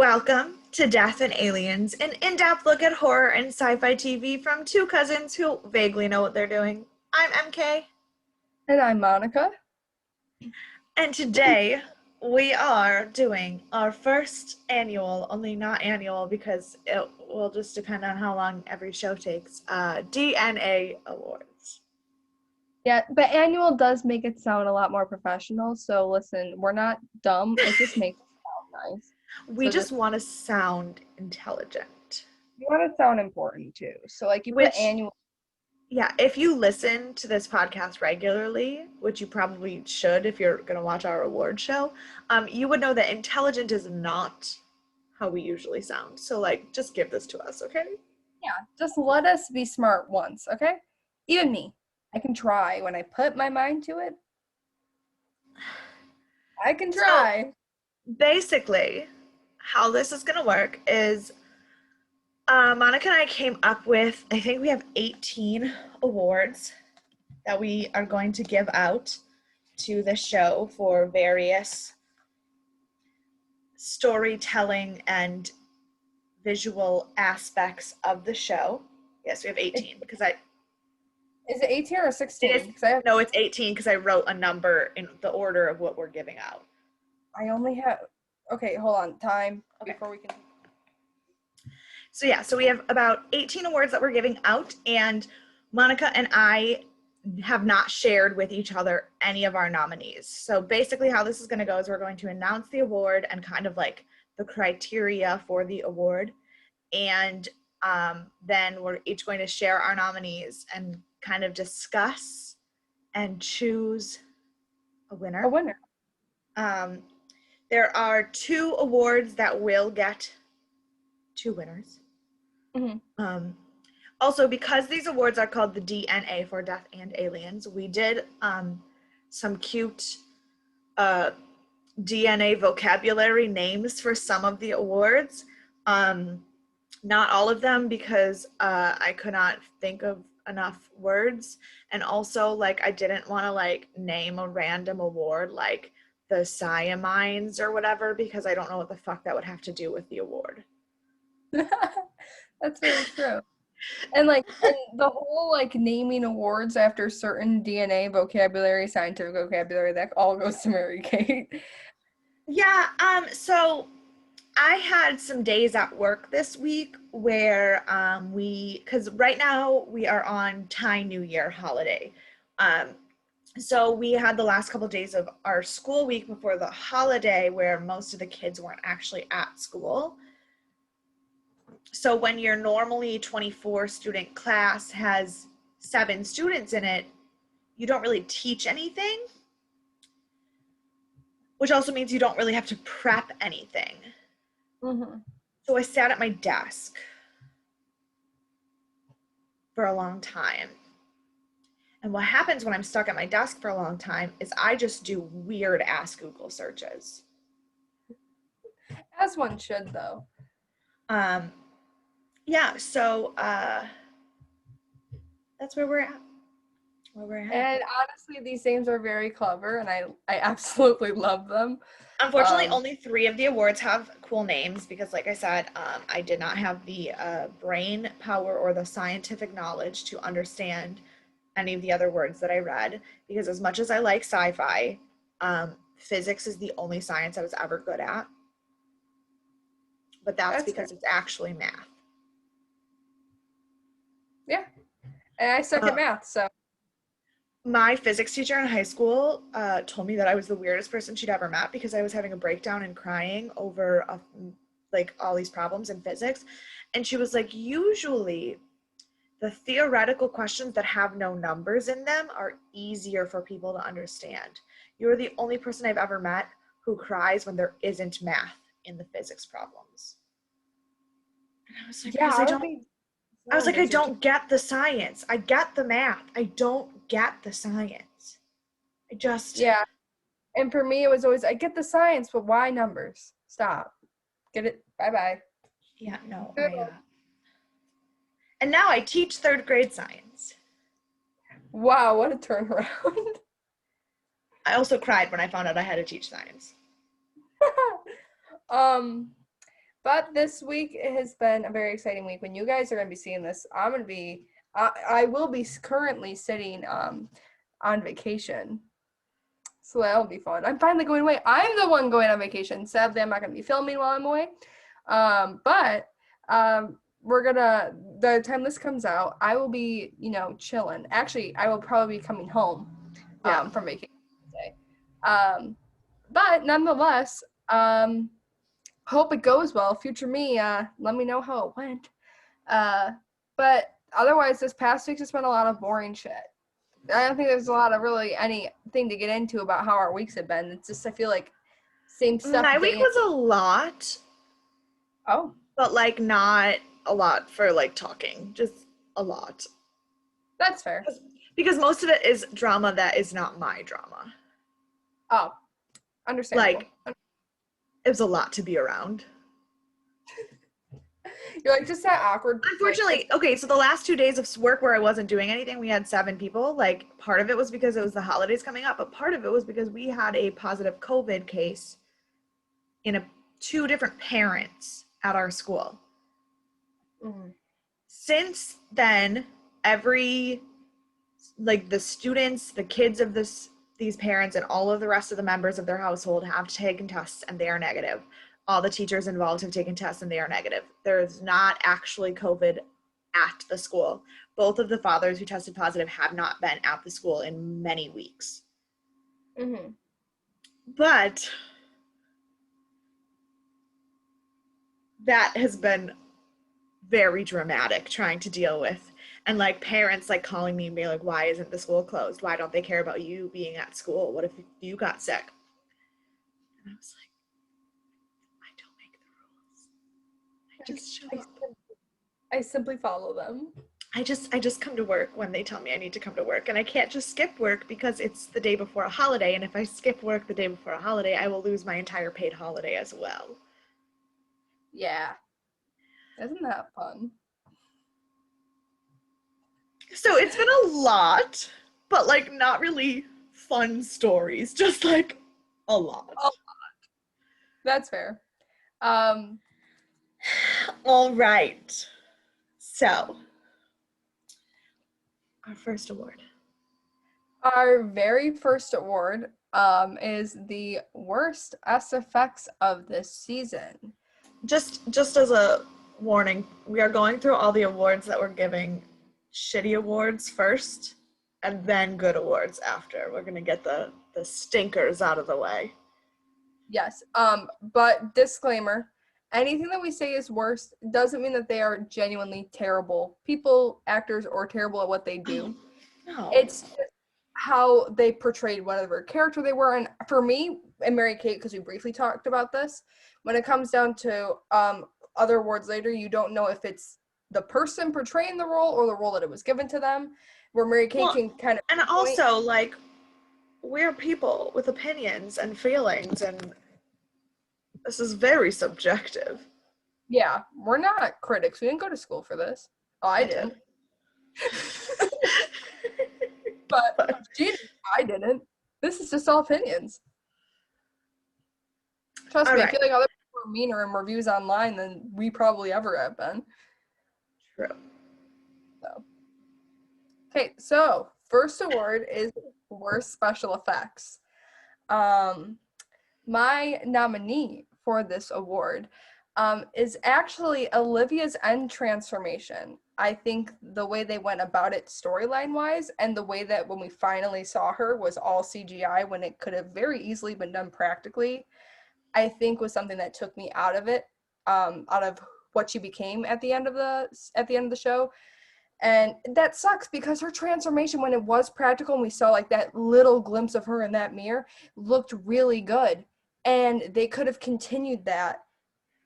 Welcome to Death and Aliens, an in-depth look at horror and sci-fi TV from two cousins who vaguely know what they're doing. I'm MK, And I'm Monica. and today we are doing our first annual, only not annual because it will just depend on how long every show takes, DNA Awards. Yeah, but annual does make it sound a lot more professional. So listen, we're not dumb. It just makes it sound nice. We So just just want to sound intelligent, you want to sound important too. So like you put which annual. yeah, if you listen to this podcast regularly, which you probably should if you're going to watch our award show, you would know that intelligent is not how we usually sound. So, like, just give this to us, okay? Yeah, just let us be smart once, okay? Even me. I can try when I put my mind to it. I can So, try. basically, how this is going to work is Monica and I came up with, I think we have 18 awards that we are going to give out to the show for various storytelling and visual aspects of the show. Yes, we have It, 18 because I is it 18 or it is 16? Because I have no, it's 18 because I wrote a number in the order of what we're giving out. I only have okay, hold on. Time Okay. before we can So yeah, so we have about 18 awards that we're giving out, and Monica and I have not shared with each other any of our nominees. So basically how this is going to go is we're going to announce the award and kind of like the criteria for the award, and then we're each going to share our nominees and kind of discuss and choose a a winner. winner. Um, there are two awards that will get two winners. Mm-hmm. Also, because these awards are called the DNA for Death and Aliens, we did some cute DNA vocabulary names for some of the awards. Not all of them because I could not think of enough words, and also like I didn't want to like name a random award like the Siamines or whatever because I don't know what the fuck that would have to do with the award. That's very true. And the whole like naming awards after certain DNA vocabulary, scientific vocabulary, that all goes to Mary Kate. Yeah, so I had some days at work this week where because right now we are on Thai New Year holiday. Um, so we had the last couple of days of our school week before the holiday where most of the kids weren't actually at school. So when your normally 24 student class has 7 students in it, you don't really teach anything, which also means you don't really have to prep anything. Mm-hmm. So I sat at my desk for a long time. And what happens when I'm stuck at my desk for a long time is I just do weird ass Google searches. As one should, though. Um, yeah, so that's where we're at. Where we're at. And honestly, these names are very clever, and I absolutely love them. Unfortunately, only 3 of the awards have cool names because, like I said, I did not have the brain power or the scientific knowledge to understand any of the other words that I read. Because as much as I like sci-fi, physics is the only science I was ever good at. But that's because fair. it's actually math. Yeah, and I suck at math, so My physics teacher in high school told me that I was the weirdest person she'd ever met because I was having a breakdown and crying over like all these problems in physics. And she was like, usually the theoretical questions that have no numbers in them are easier for people to understand. You're the only person I've ever met who cries when there isn't math in the physics problems. And I was like, yeah, because I would be I was so like, I miserable. don't get the science. I get the math. I don't get the science. I just, Yeah, and for me, it was always I get the science, but why numbers? Stop. Get it? Bye bye. yeah, no, and now I teach 3rd grade science. Wow, what a turnaround. I also cried when I found out I had to teach science. um But this week has been a very exciting week. When you guys are going to be seeing this, I will be currently sitting on vacation. So that'll be fun. I'm finally going away. I'm the one going on vacation. Sadly, I'm not going to be filming while I'm away. But the time this comes out, I will be, chilling. Actually, I will probably be coming home Yeah. from vacation today. But nonetheless, hope it goes well. Future me, let me know how it went. But otherwise, this past week's just been a lot of boring shit. I don't think there's a lot of really anything to get into about how our weeks have been. It's just, I feel like same stuff My week day. was a lot, Oh, but like not a lot for like talking, just a lot. that's fair. Because most of it is drama that is not my drama. Oh, understandable. Like, it was a lot to be around. You're like just that awkward. Unfortunately, okay, so the last 2 days of work where I wasn't doing anything, we had 7 people. Like, part of it was because it was the holidays coming up, but part of it was because we had a positive COVID case in 2 different parents at our school. Mhm. Since then, the students, the kids of these parents, and all of the rest of the members of their household have taken tests and they are negative. All the teachers involved have taken tests and they are negative. There's not actually COVID at the school. Both of the fathers who tested positive have not been at the school in many weeks. Mhm. But that has been very dramatic trying to deal with. And like parents like calling me and being like, why isn't the school closed? Why don't they care about you being at school? What if you got sick? And I was like, I don't make the rules. I just show up. I simply follow them. I just come to work when they tell me I need to come to work, and I can't just skip work because it's the day before a holiday, and if I skip work the day before a holiday, I will lose my entire paid holiday as well. Yeah. Isn't that fun? So it's been a lot, but like not really fun stories, just like a lot. Oh, that's fair. Um, All right. So, our first award. our very first award is the worst SFX of this season. Just as a warning, we are going through all the awards that we're giving shitty awards first and then good awards after. We're going to get the stinkers out of the way. Yes. But disclaimer, anything that we say is worst doesn't mean that they are genuinely terrible people, actors, or terrible at what they do. No. It's just how they portrayed whatever character they were. And for me and Mary Kate, because we briefly talked about this, when it comes down to other awards later, you don't know if it's the person portraying the role or the role that it was given to them. Where Mary Kate Well, can kind of and also like we're people with opinions and feelings, and this is very subjective. yeah, we're not critics. We didn't go to school for this. Oh, I didn't. But she didn't. I didn't. This is just all opinions. Trust All me, I right. feel like other people are meaner in reviews online than we probably ever have been. True. So. Okay, so first award is worst special effects. My nominee for this award is actually Olivia's end transformation. I think the way they went about it storyline wise, and the way that when we finally saw her was all CGI when it could have very easily been done practically, I think was something that took me out of it, out of what she became at the end of the show. And that sucks because her transformation, when it was practical and we saw like that little glimpse of her in that mirror, looked really good. And they could have continued that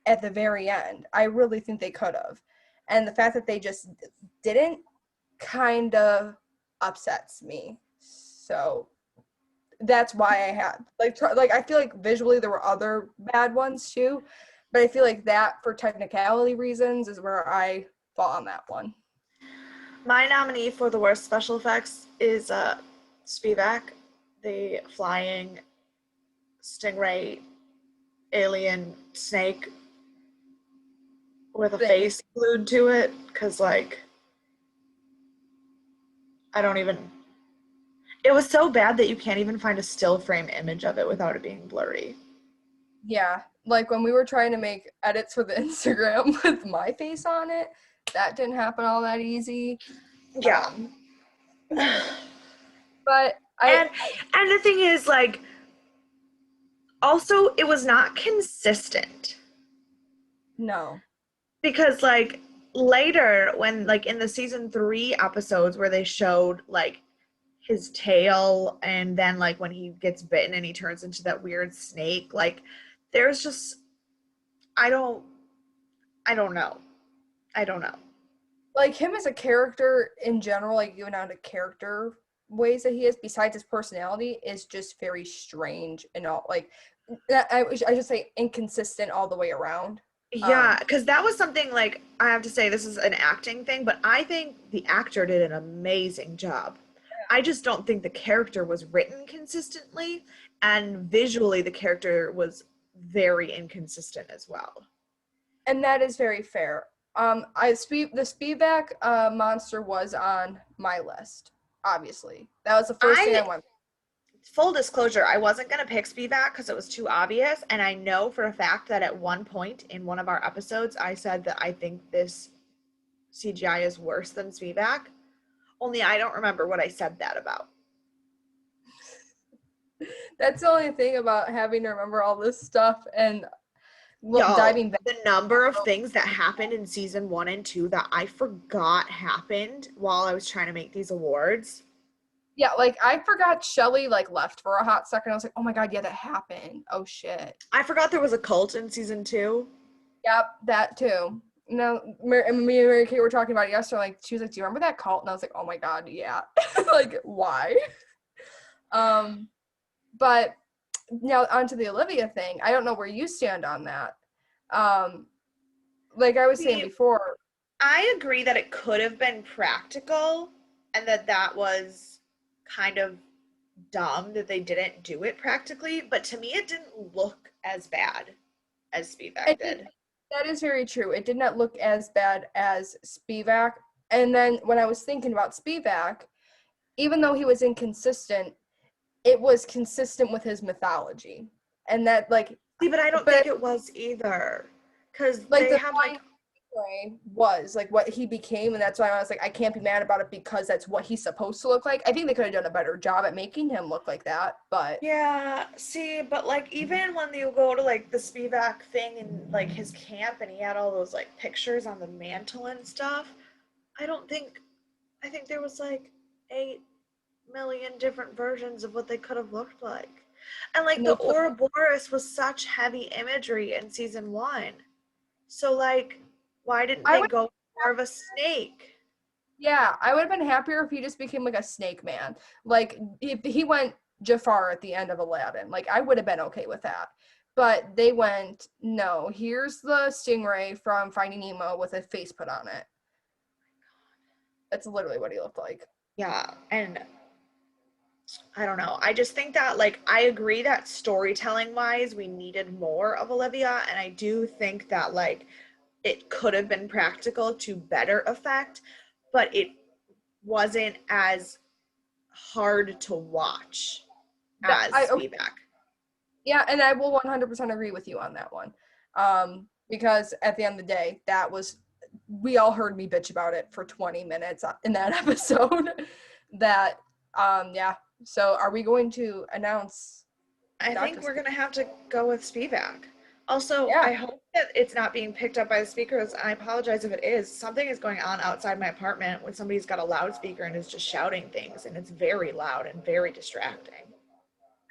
at the very end. I really think they could have. And the fact that they just didn't kind of upsets me. So that's why I had like I feel like visually there were other bad ones too, but I feel like that for technicality reasons is where I fall on that one. My nominee for the worst special effects is Spivak, the flying stingray alien snake with a thing. face glued to it, because like I don't even. It was so bad that you can't even find a still frame image of it without it being blurry. Yeah, like when we were trying to make edits for the Instagram with my face on it, that didn't happen all that easy. Yeah. Um, but And and the thing is, like, also it was not consistent no. because like later when like in the season 3 episodes where they showed like his tail and then like when he gets bitten and he turns into that weird snake, like there's just I don't I don't know. I don't know. Like him as a character in general, like even out of character ways that he is, besides his personality, is just very strange and all like I should say inconsistent all the way around. Yeah, because that was something like I have to say this is an acting thing, but I think the actor did an amazing job. I just don't think the character was written consistently, and visually the character was very inconsistent as well. And that is very fair. The Speedback monster was on my list. Obviously, that was the first thing I I went. Full disclosure, I wasn't gonna pick Spivak because it was too obvious, and I know for a fact that at one point in one of our episodes I said that I think this CGI is worse than Spivak. Only I don't remember what I said that about. That's the only thing about having to remember all this stuff and Yo, diving back. the number of things that happened in season 1 and 2 that I forgot happened while I was trying to make these awards. Yeah, like I forgot Shelly like left for a hot second. I was like, oh my god, yeah, that happened. Oh shit. I forgot there was a cult in season 2. Yep, that too. No, me and Mary Kate were talking about it yesterday. Like, she was like, "Do you remember that cult?" And I was like, "Oh my god, yeah." Like, why? Um, but now onto the Olivia thing. I don't know where you stand on that. Um, like I was saying See, before. I agree that it could have been practical and that that was kind of dumb that they didn't do it practically, but to me it didn't look as bad as Spivak It did, did. that is very true. It did not look as bad as Spivak. And then when I was thinking about Spivak, even though he was inconsistent, it was consistent with his mythology. And that See, but I don't but think it was either. Because like they the had flying like Ray was like what he became, and that's why I was like, I can't be mad about it because that's what he's supposed to look like. I think they could have done a better job at making him look like that, but yeah, see, but like even when you go to like the Spivak thing and like his camp and he had all those like pictures on the mantle and stuff, I don't think I think there was like 8 million different versions of what they could have looked like. And like and the they put Ouroboros was such heavy imagery in season 1. So like why didn't I they would go more of a snake? yeah, I would have been happier if he just became like a snake man. Like if he went Jafar at the end of Aladdin, like I would have been okay with that. But they went, no, here's the stingray from Finding Nemo with a face put on it. That's literally what he looked like. Yeah, and I don't know. I just think that like I agree that storytelling wise we needed more of Olivia, and I do think that like it could have been practical to better effect, but it wasn't as hard to watch That as I Spivak. Yeah, and I will 100% agree with you on that one. Because at the end of the day, that was we all heard me bitch about it for 20 minutes in that episode. That yeah. So are we going to announce I Dr. think we're Sp- gonna have to go with Spivak. Also, Yeah, I hope that it's not being picked up by the speakers. I apologize if it is. Something is going on outside my apartment when somebody's got a loudspeaker and is just shouting things, and it's very loud and very distracting.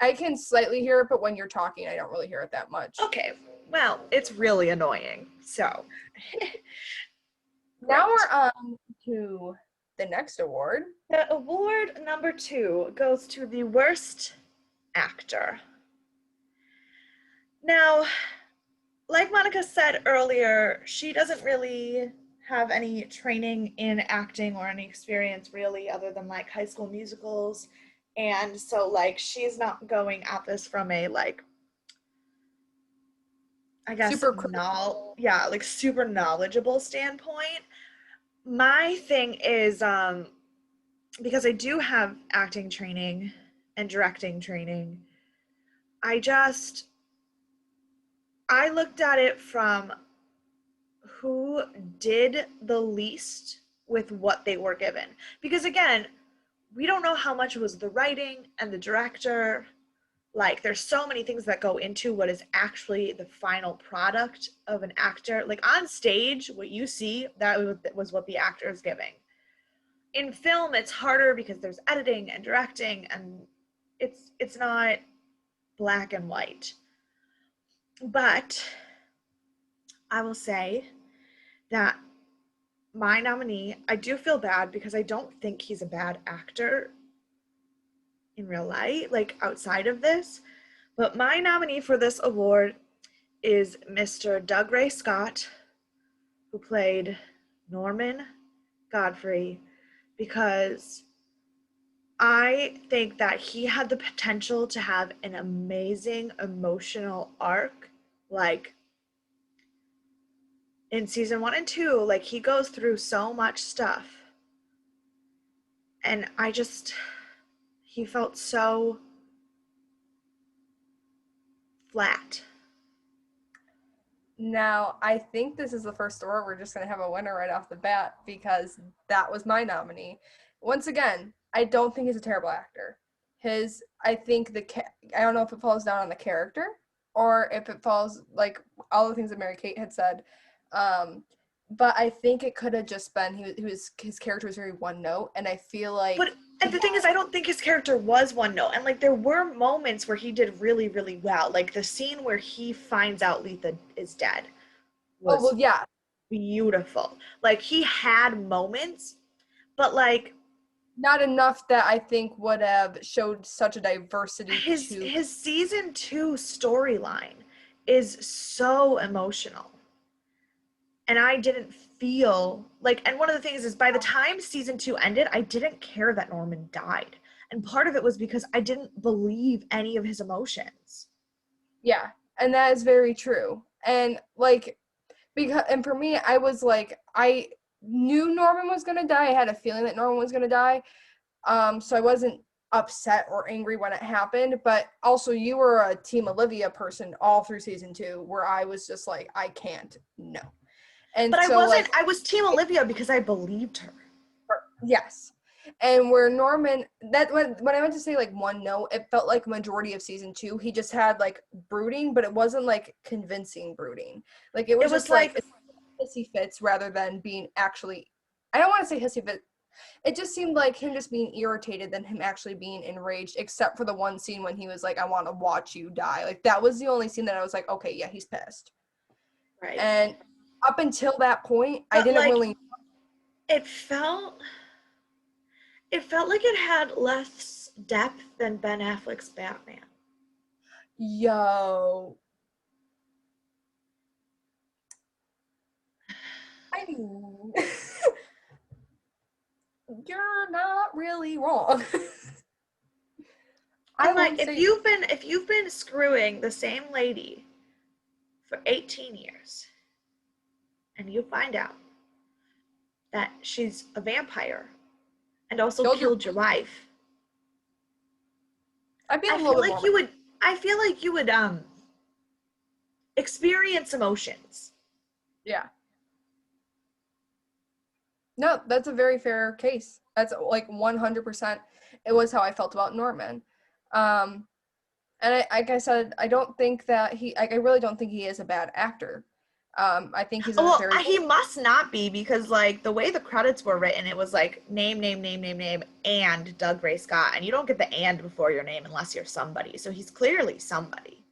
I can slightly hear it, but when you're talking, I don't really hear it that much. Okay, well, it's really annoying. So, Now great. we're on to the next award. The award number 2 goes to the worst actor. Now, like Monica said earlier, she doesn't really have any training in acting or any experience really other than like high school musicals. And so like she's not going at this from a like I guess, super critical. yeah, like super knowledgeable standpoint. My thing is, because I do have acting training and directing training, I just, I looked at it from who did the least with what they were given. Because again, we don't know how much was the writing and the director. Like, there's so many things that go into what is actually the final product of an actor. Like, on stage, what you see, that was what the actor is giving. In film, it's harder because there's editing and directing, and it's not black and white. But I will say that my nominee, I do feel bad because I don't think he's a bad actor in real life, like outside of this. But my nominee for this award is Mr. Doug Ray Scott, who played Norman Godfrey, because I think that he had the potential to have an amazing emotional arc. Like in season 1 and 2, like he goes through so much stuff. And he felt so flat. Now, I think this is the first award we're just going to have a winner right off the bat because that was my nominee. Once again, I don't think he's a terrible actor. I think I don't know if it falls down on the character or if it falls, like, all the things that Mary Kate had said. But I think it could have just been, his character was very one note, and I feel like. But and the thing is, I don't think his character was one note. And like there were moments where he did really, really well. Like the scene where he finds out Letha is dead Oh, was well, yeah. beautiful. Like he had moments, but like Not enough that I think would have showed such a diversity to. his season 2 storyline is so emotional. And I didn't feel like, and one of the things is by the time season 2 ended, I didn't care that Norman died. And part of it was because I didn't believe any of his emotions. Yeah, and that is very true. And like, and for me, I was like, I knew Norman was gonna die. I had a feeling that Norman was gonna die. So I wasn't upset or angry when it happened. But also, you were a Team Olivia person all through season 2, where I was just like, I can't, no. And But I so wasn't, like, I was Team Olivia because I believed her. yes. And where Norman, that when I went to say like one note, it felt like majority of season 2, he just had like brooding, but it wasn't like convincing brooding. Like it It was was just like like, hissy fits rather than being actually. I don't want to say hissy fit. It just seemed like him just being irritated than him actually being enraged, except for the one scene when he was like, "I want to watch you die." Like that was the only scene that I was like, "Okay, yeah, he's pissed." right. And up until that point, I But didn't like, really. it felt, it felt like it had less depth than Ben Affleck's Batman. Yo, I mean, you're not really wrong. I And like won't say if you've been screwing the same lady for 18 years and you find out that she's a vampire and also killed your. killed your wife, I'd be a I little feel bit like more. you would I feel like you would experience emotions. Yeah. No, that's a very fair case. That's like 100%. It was how I felt about Norman. Um, and like I said, I don't think that I really don't think he is a bad actor. I think he's Oh, a well, very. he must not be because like the way the credits were written, it was like name, and Doug Ray Scott, and you don't get the and before your name unless you're somebody. So he's clearly somebody.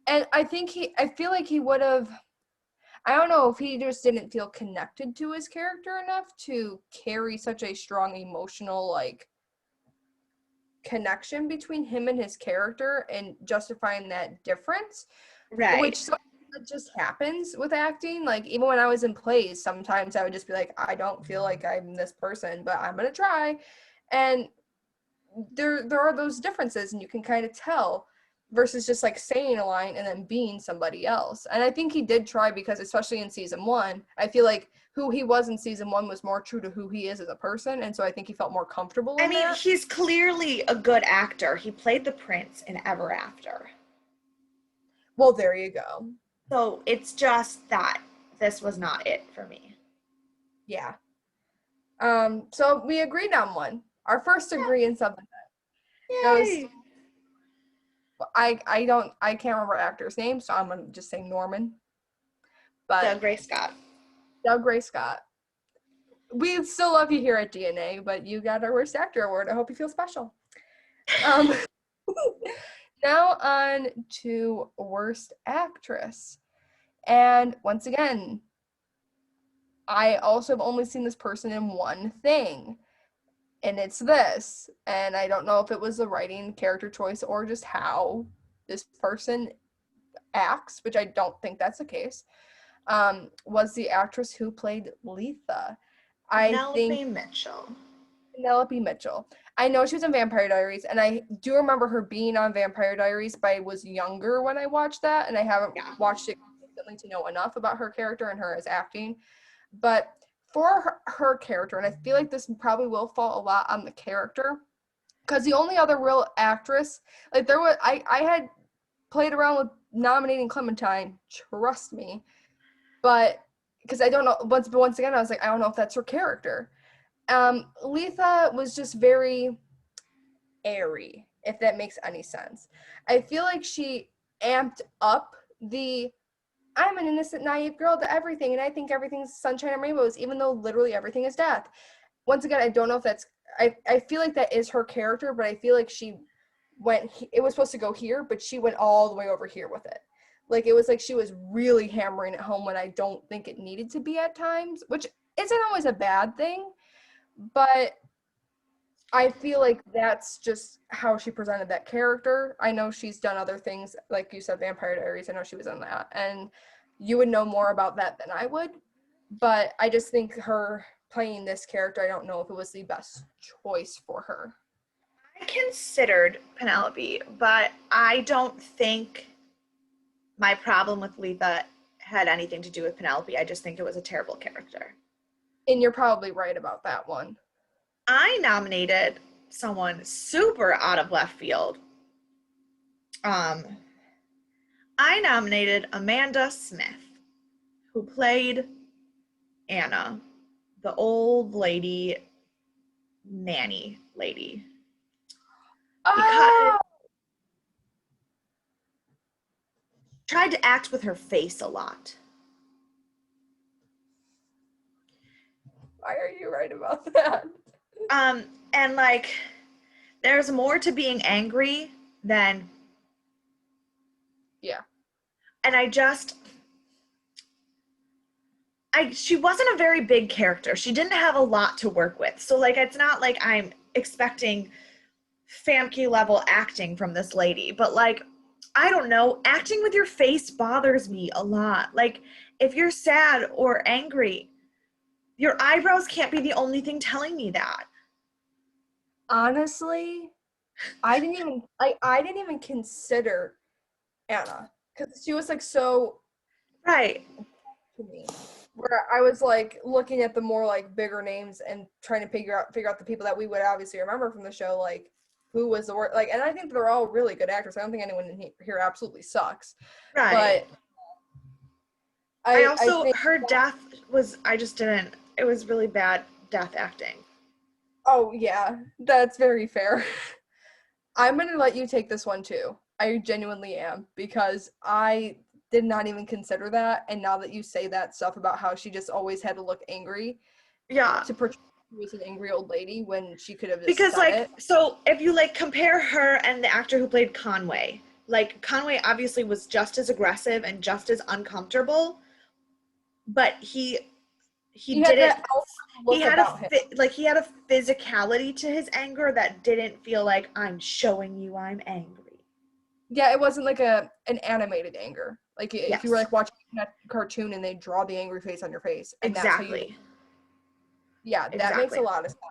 And I feel like he would have. I don't know if he just didn't feel connected to his character enough to carry such a strong emotional like connection between him and his character and justifying that difference, Right. which that just happens with acting. Like even when I was in plays, sometimes I would just be like, I don't feel like I'm this person, but I'm gonna try. And there are those differences, and you can kind of tell. versus just like saying a line and then being somebody else. And I think he did try, because especially in season 1, I feel like who he was in season 1 was more true to who he is as a person, and so I think he felt more comfortable I in mean, that. he's clearly a good actor. He played the prince in Ever After. Well, there you go. So it's just that this was not it for me. Yeah. So we agreed on one. Our first agree in something goes. Yay! I can't remember actors' names, so I'm gonna just say Norman. But Doug Gray Scott. Doug Gray Scott. We still love you here at DNA, but you got our worst actor award. I hope you feel special. Um, now on to worst actress. And once again, I also have only seen this person in one thing, and it's this. And I don't know if it was the writing, character choice, or just how this person acts, which I don't think that's the case, was the actress who played Letha. I think Penelope Mitchell. Penelope Mitchell. I know she was in Vampire Diaries, and I do remember her being on Vampire Diaries, but I was younger when I watched that, and I haven't watched it consistently to know enough about her character and her as acting. But for her character, and I feel like this probably will fall a lot on the character, because the only other real actress, like there was, I had played around with nominating Clementine, trust me, but because I don't know, once again, I was like, I don't know if that's her character. Letha was just very airy, if that makes any sense. I feel like she amped up the I'm an innocent, naive girl to everything, and I think everything's sunshine and rainbows, even though literally everything is death. Once again, I don't know if that's I feel like that is her character, but I feel like she it was supposed to go here, but she went all the way over here with it. Like, it was like she was really hammering it home when I don't think it needed to be at times, which isn't always a bad thing, but I feel like that's just how she presented that character. I know she's done other things, like you said, Vampire Diaries. I know she was in that, and you would know more about that than I would, but I just think her playing this character, I don't know if it was the best choice for her. I considered Penelope, but I don't think my problem with Letha had anything to do with Penelope. I just think it was a terrible character. And you're probably right about that one. I nominated someone super out of left field. I nominated Amanda Smith, who played Anna, the old lady nanny lady. Because Oh! she tried to act with her face a lot. Why are you right about that? And like, there's more to being angry than. Yeah. And she wasn't a very big character. She didn't have a lot to work with. So like, it's not like I'm expecting Famke level acting from this lady, but like, I don't know, acting with your face bothers me a lot. Like, if you're sad or angry, your eyebrows can't be the only thing telling me that. Honestly, I didn't even consider Anna, because she was like so Right. to me, where I was like looking at the more like bigger names and trying to figure out the people that we would obviously remember from the show, like who was the word, like, and I think they're all really good actors. I don't think anyone in here absolutely sucks, Right. but I I also, think her death was, I just didn't, it was really bad death acting. oh yeah, that's very fair. I'm gonna let you take this one too. I genuinely am, because I did not even consider that, and now that you say that stuff about how she just always had to look angry Yeah. to portray she was an angry old lady when she could have just Because said like, it. so if you like compare her and the actor who played Conway, like Conway obviously was just as aggressive and just as uncomfortable, but he He had didn't, that alpha he look had about him. he had a physicality to his anger that didn't feel like I'm showing you I'm angry. Yeah, it wasn't like an animated anger. Like if you were Yes. like watching a cartoon and they draw the angry face on your face, and that's how you. Exactly. Yeah, that makes Exactly. a lot of sense.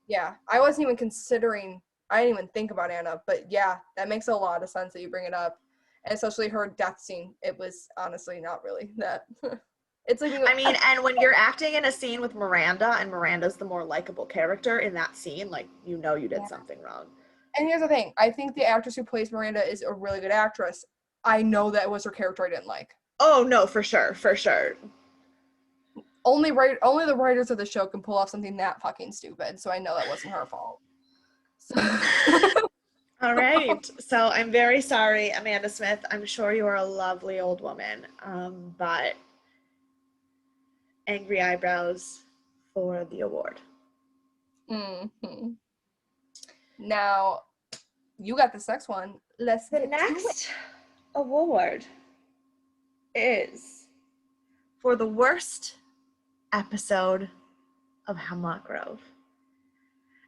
Yeah, I wasn't even considering I didn't even think about Anna, but yeah, that makes a lot of sense that you bring it up. And especially her death scene, it was honestly not really that. It's like, I mean, and when you're acting in a scene with Miranda, and Miranda's the more likable character in that scene, like, you know you did yeah. something wrong. And here's the thing, I think the actress who plays Miranda is a really good actress. I know that was her character I didn't like. Oh no, for sure, for sure. Only the writers of the show can pull off something that fucking stupid, so I know that wasn't her fault. So All right. So I'm very sorry, Amanda Smith. I'm sure you are a lovely old woman, but angry eyebrows for the award. mm-hmm. Now you got this next one. Let's The get to it. next award is for the worst episode of Hemlock Grove.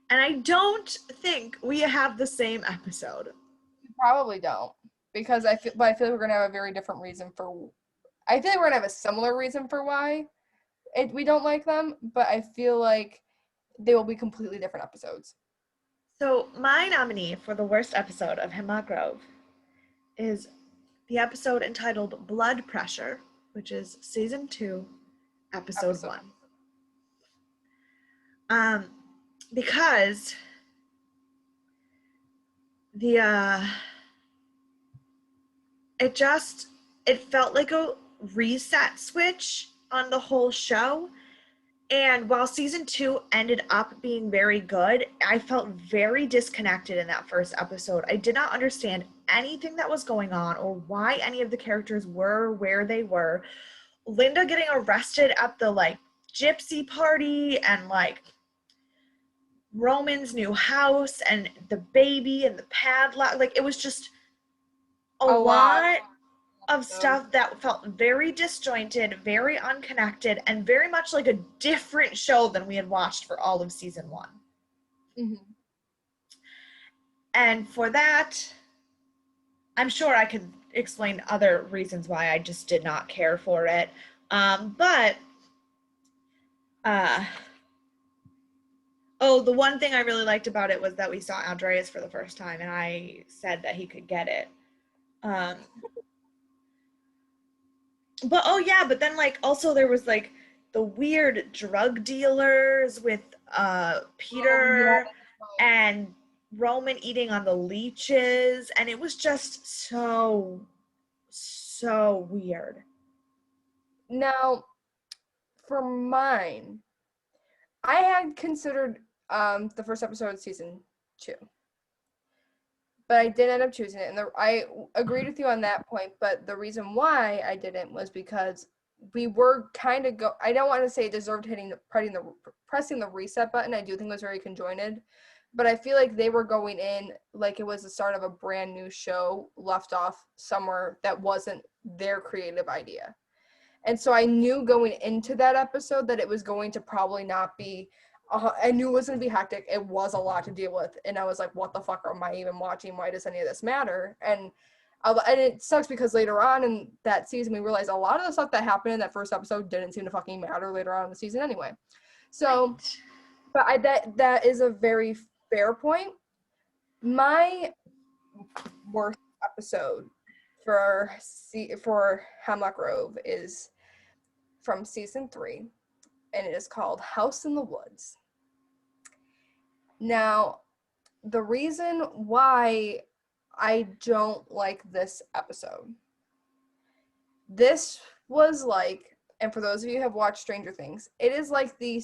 And I don't think we have the same episode. We probably don't, because I feel like we're gonna have a very different reason for. I feel like we're gonna have a similar reason for why we don't like them, but I feel like they will be completely different episodes. So, my nominee for the worst episode of Hemlock Grove is the episode entitled Blood Pressure, which is season 2, episode 1. Um, because the it felt like a reset switch on the whole show. And while season 2 ended up being very good, I felt very disconnected in that first episode. I did not understand anything that was going on or why any of the characters were where they were. Linda getting arrested at the like gypsy party, and like Roman's new house and the baby and the padlock. Like, it was just a lot of stuff that felt very disjointed, very unconnected, and very much like a different show than we had watched for all of season 1. Mm-hmm. And for that, I'm sure I could explain other reasons why I just did not care for it. But the one thing I really liked about it was that we saw Andreas for the first time, and I said that he could get it. But but then like also there was like the weird drug dealers with Peter and Roman eating on the leeches, and it was just so weird. Now, for mine, I had considered the first episode of season 2, but I did end up choosing it, and I agreed with you on that point. But the reason why I didn't was because we were kind of I don't want to say it deserved pressing the reset button. I do think it was very conjoined, but I feel like they were going in like it was the start of a brand new show left off somewhere that wasn't their creative idea. And so I knew going into that episode that it was going to probably not be, I knew it was going to be hectic. It was a lot to deal with. And I was like, what the fuck am I even watching? Why does any of this matter? And it sucks because later on in that season, we realized a lot of the stuff that happened in that first episode didn't seem to fucking matter later on in the season anyway. So, but that is a very fair point. My worst episode for Hemlock Grove is from season 3, and it is called House in the Woods. Now, the reason why I don't like this episode, this was like, and for those of you who have watched Stranger Things, it is like the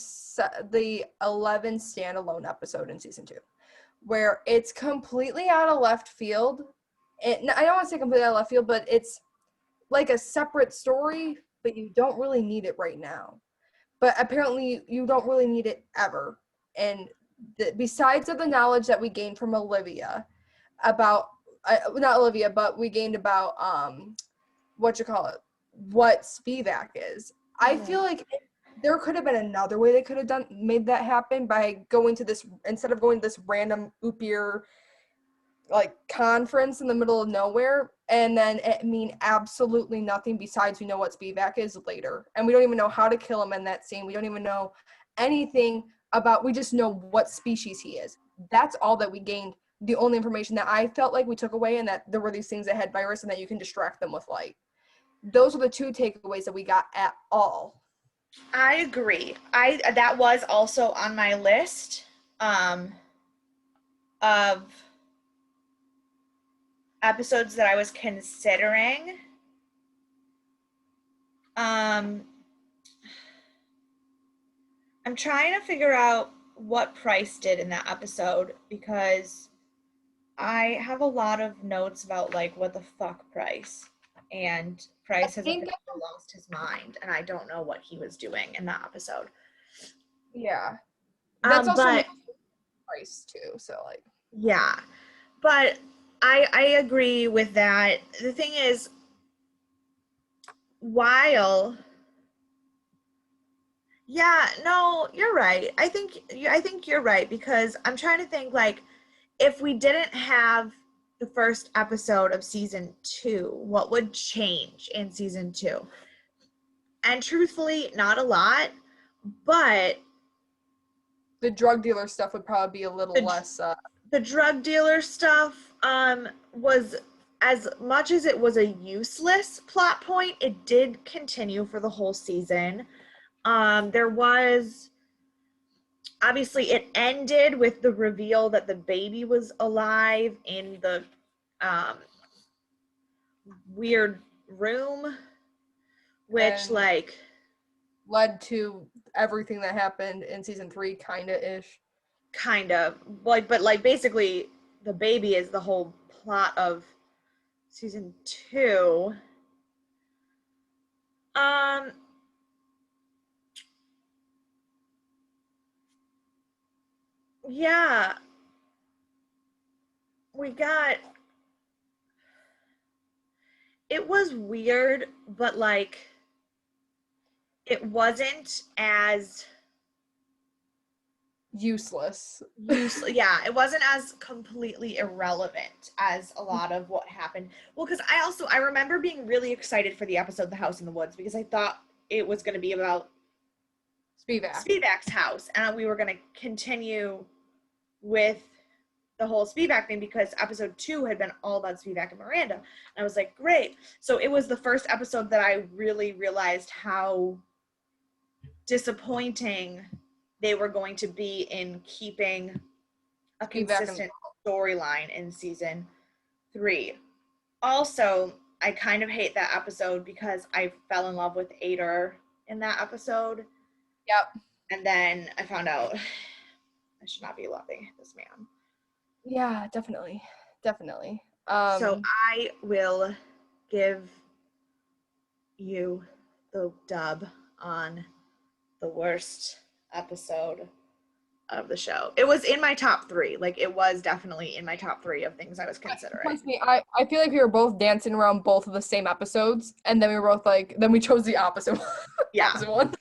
11 standalone episode in season 2, where it's completely out of left field. I don't want to say completely out of left field, but it's like a separate story, but you don't really need it right now. But apparently you don't really need it ever. And besides of the knowledge that we gained from Olivia about, not Olivia, but we gained about, what Spivak is. I feel like there could have been another way they could have made that happen by going to this, instead of going to this random oopier like conference in the middle of nowhere, and then it mean absolutely nothing besides we know what Spivak is later, and we don't even know how to kill him in that scene. We don't even know anything about, we just know what species he is. That's all that we gained the only information that I felt like we took away, and that there were these things that had virus and that you can distract them with light. Those are the two takeaways that we got at all. I agree. That was also on my list of episodes that I was considering. I'm trying to figure out what Price did in that episode because I have a lot of notes about like what the fuck Price, and I Price has think, officially lost his mind, and I don't know what he was doing in that episode. yeah, that's also But Price too. So like, yeah, but I agree with that. The thing is, while yeah, no, you're right. I think you're right because I'm trying to think like if we didn't have the first episode of season 2, what would change in season 2? And truthfully, not a lot, but the drug dealer stuff would probably be a little the less. the drug dealer stuff was, as much as it was a useless plot point, it did continue for the whole season. There was, obviously it ended with the reveal that the baby was alive in the um weird room, which And like led to everything that happened in season 3, kinda ish. kind of like, but like basically the baby is the whole plot of season 2. um yeah, we got, it was weird, but like it wasn't as Useless. useless. Yeah, it wasn't as completely irrelevant as a lot of what happened. Well, because I remember being really excited for the episode The House in the Woods because I thought it was going to be about Spivak. Spivak's house, and we were going to continue with the whole Spivak thing because episode 2 had been all about Spivak and Miranda. And I was like, great. So it was the first episode that I really realized how disappointing they were going to be in keeping a Spivak and consistent storyline in season 3. Also, I kind of hate that episode because I fell in love with Ader in that episode. yep. And then I found out I should not be loving this man. Yeah, definitely. Definitely. So I will give you the dub on the worst episode of the show. It was in my top 3. Like it was definitely in my top 3 of things I was considering. Trust me, I feel like we were both dancing around both of the same episodes, and then we were both like, then we chose the opposite one. Yeah. Opposite one.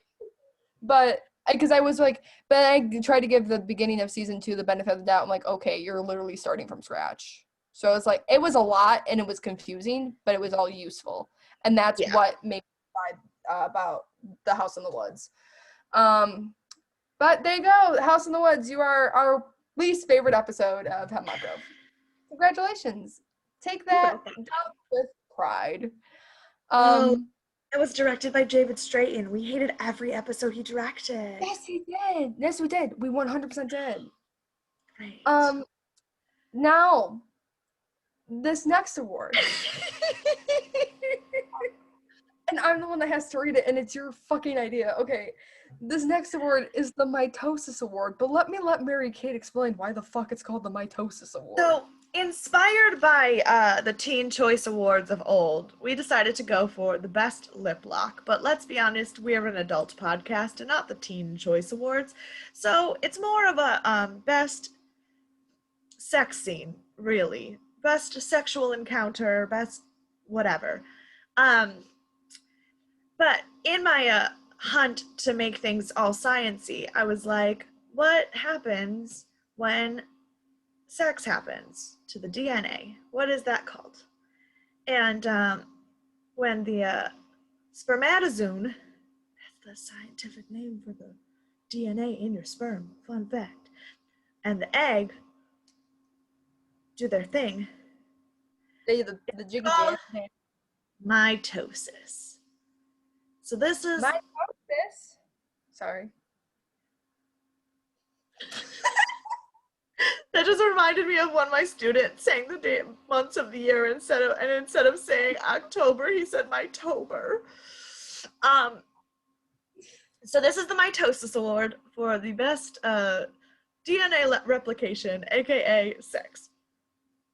But because I was like, but I tried to give the beginning of season 2 the benefit of the doubt. I'm like, okay, you're literally starting from scratch. So it's like, it was a lot and it was confusing, but it was all useful. And that's Yeah. what made me decide about the House in the Woods. But there you go, House in the Woods. You are our least favorite episode of Hemlock Grove. Congratulations. Take that with pride. It was directed by David Straighten. We hated every episode he directed. Yes, he did. Yes, we did. We 100% did. Right. Now, this next award. And I'm the one that has to read it, and it's your fucking idea. Okay. This next award is the Mitosis Award, but let Mary Kate explain why the fuck it's called the Mitosis Award. So, inspired by the Teen Choice Awards of old, we decided to go for the best lip lock. But let's be honest, we're an adult podcast and not the Teen Choice Awards. So, it's more of a best sex scene, really. Best sexual encounter, best whatever. But in my hunt to make things all sciency, I was like, what happens when sex happens to the DNA? What is that called? And when the spermatozoon, that's the scientific name for the DNA in your sperm, fun fact, and the egg do their thing. The It's jiggy called jam. mitosis. So this My is this. Sorry. that just reminded me of one of my students saying the day months of the year instead of saying October, he said mitober. Um, so this is the mitosis award for the best DNA replication, aka sex.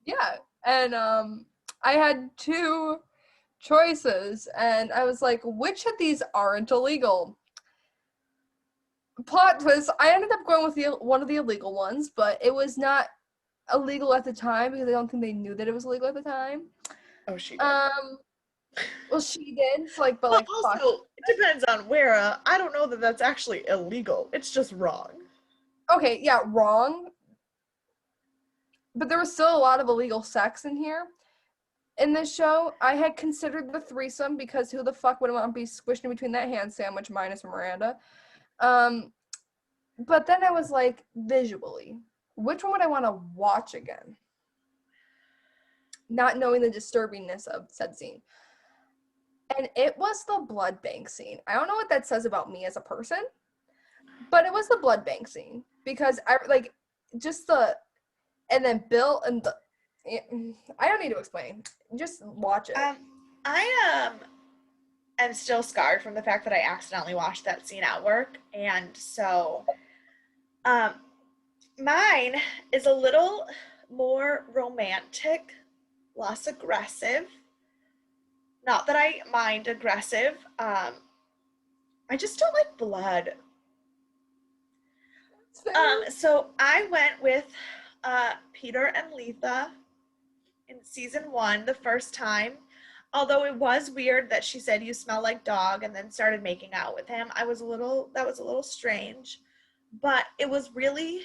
Yeah. And I had two choices and I was like, which of these aren't illegal? Plot twist, I ended up going with one of the illegal ones, but it was not illegal at the time because I don't think they knew that it was illegal at the time. Oh, she did. Um, well, she did. So like, but Well, like, fuck. also, it depends on where. I don't know that that's actually illegal. It's just wrong. Okay, yeah, wrong. But there was still a lot of illegal sex in here. In this show, I had considered the threesome because who the fuck would want to be squished in between that hand sandwich minus Miranda? Um, but then I was like, visually, which one would I want to watch again? Not knowing the disturbingness of said scene. And it was the blood bank scene. I don't know what that says about me as a person, but it was the blood bank scene because I like just the and then Bill and the I don't need to explain. Just watch it. I am still scarred from the fact that I accidentally watched that scene at work, and so um, mine is a little more romantic, less aggressive. Not that I mind aggressive. I just don't like blood. So I went with Peter and Letha in season 1 the first time. Although it was weird that she said you smell like dog and then started making out with him. That was a little strange, but it was really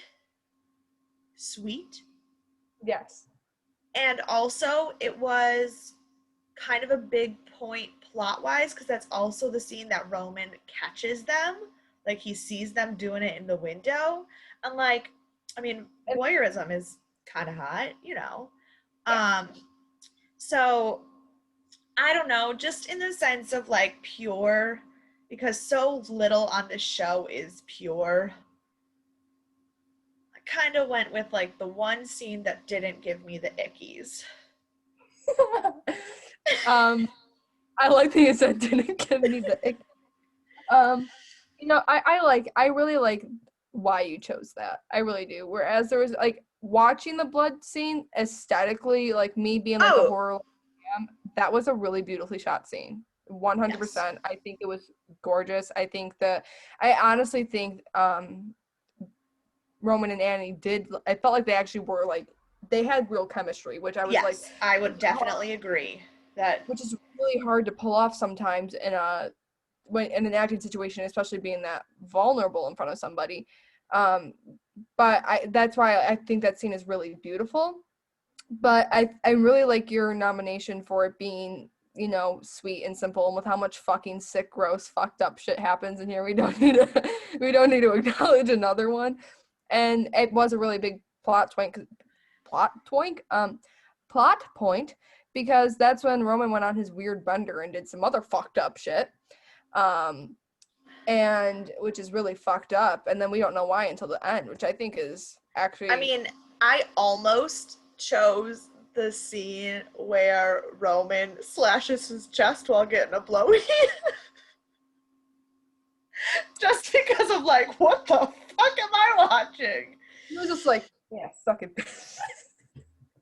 sweet. Yes. And also it was kind of a big point plot wise because that's also the scene that Roman catches them. Like he sees them doing it in the window. And like, I mean, voyeurism is kind of hot, you know. Yeah. So I don't know, just in the sense of like pure, because so little on this show is pure. I kind of went with like the one scene that didn't give me the ickies. um, I like that you said didn't give me the ick. Um, I really like why you chose that. I really do. Whereas there was like watching the blood scene aesthetically, like me being like a Oh, horror fan, that was a really beautifully shot scene. yes. 100%. I think it was gorgeous. I honestly think Roman and Annie did. I felt like they actually were like they had real chemistry, which I was like, Yes, I would definitely agree that. which is really hard to pull off sometimes when in an acting situation, especially being that vulnerable in front of somebody. But that's why I think that scene is really beautiful. But I really like your nomination for it being, you know, sweet and simple, and with how much fucking sick, gross, fucked up shit happens in here. We don't need to acknowledge another one. And it was a really big plot twink plot point because that's when Roman went on his weird bender and did some other fucked up shit. And which is really fucked up, and then we don't know why until the end, which I think is I actually mean, I almost chose the scene where Roman slashes his chest while getting a blowy. Just because of like, what the fuck am I watching? he was just like, yeah, suck it.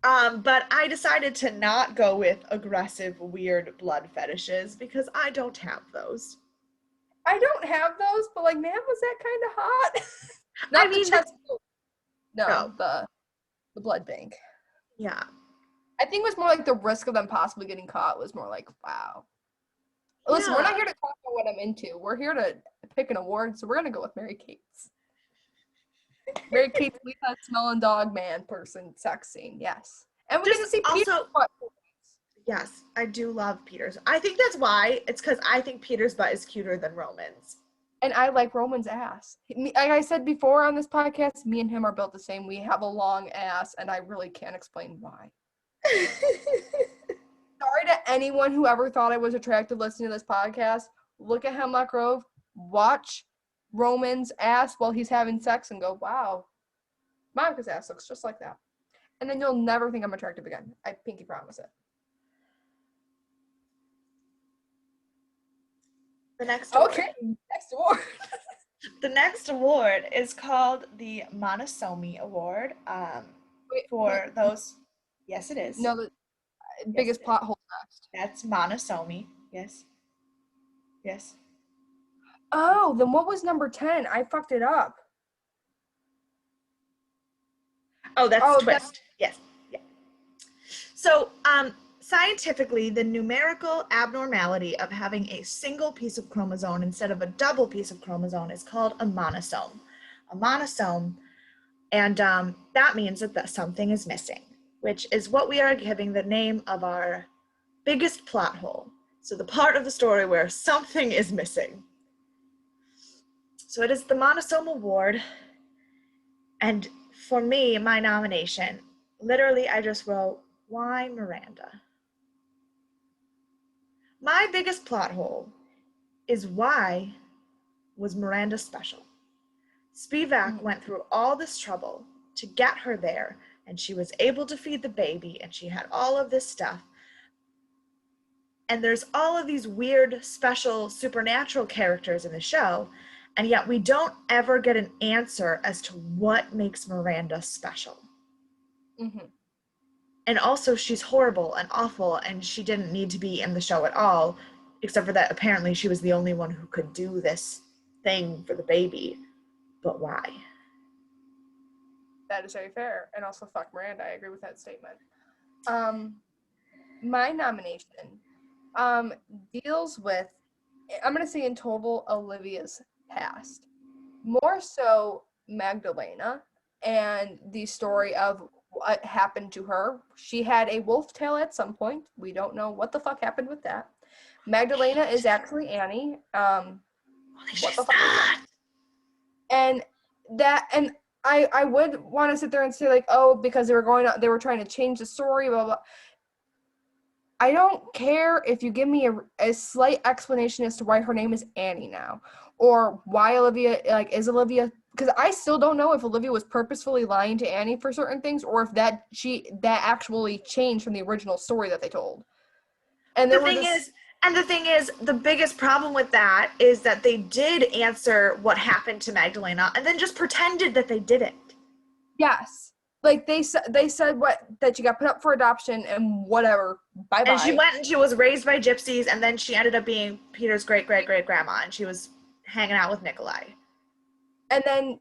But I decided to not go with aggressive, weird blood fetishes because I don't have those. I don't have those, but like, man, was that kind of hot? I Not the mean, chest. no, No, the blood bank. yeah, I think it was more like the risk of them possibly getting caught was more like, wow. Listen, we're not yeah. here to talk about what I'm into. We're here to pick an award, so we're gonna go with Mary Kate's. Mary Kate's Lisa smelling dog man person sex scene, yes. And we get Just to see Peter's also, butt. yes, I do love Peter's. I think that's why. It's because I think Peter's butt is cuter than Roman's. And I like Roman's ass. Like I said before on this podcast, me and him are built the same. We have a long ass, and I really can't explain why. Sorry to anyone who ever thought I was attractive listening to this podcast. Look at Hemlock Grove, watch Roman's ass while he's having sex, and go, wow, Monica's ass looks just like that. And then you'll never think I'm attractive again. I pinky promise it. The next award. Okay, next award. The next award is called the Monosomy Award. For those, yes, it is. No, the biggest plot hole next. That's Monosomy. Yes. Yes. Oh, then what was number 10? I fucked it up. Oh, that's twist. Yes. Yeah. So, scientifically, the numerical abnormality of having a single piece of chromosome instead of a double piece of chromosome is called a monosome. A monosome, and that means that something is missing, which is what we are giving the name of our biggest plot hole. So the part of the story where something is missing. So it is the Monosome Award, and for me, my nomination, literally I just wrote, why Miranda? My biggest plot hole is why was Miranda special? Spivak went through all this trouble to get her there, and she was able to feed the baby, and she had all of this stuff. And there's all of these weird, special, supernatural characters in the show, and yet we don't ever get an answer as to what makes Miranda special. Mm-hmm. And also, she's horrible and awful, and she didn't need to be in the show at all, except for that apparently she was the only one who could do this thing for the baby. But why? That is very fair. And also, fuck Miranda. I agree with that statement. My nomination deals with, I'm going to say in total, Olivia's past. More so Magdalena and the story of what happened to her. She had a wolf tail at some point. We don't know what the fuck happened with that. Magdalena is actually Annie. What the fuck is that? And I would want to sit there and say like, oh, because they were trying to change the story, blah blah. I don't care if you give me a slight explanation as to why her name is Annie now, or why Olivia is Olivia, because I still don't know if Olivia was purposefully lying to Annie for certain things, or if that actually changed from the original story that they told. And the thing is, the biggest problem with that is that they did answer what happened to Magdalena and then just pretended that they didn't. Yes. Like they said that she got put up for adoption and whatever. Bye-bye. And she went and she was raised by gypsies, and then she ended up being Peter's great-great-great-grandma, and she was hanging out with Nikolai. And then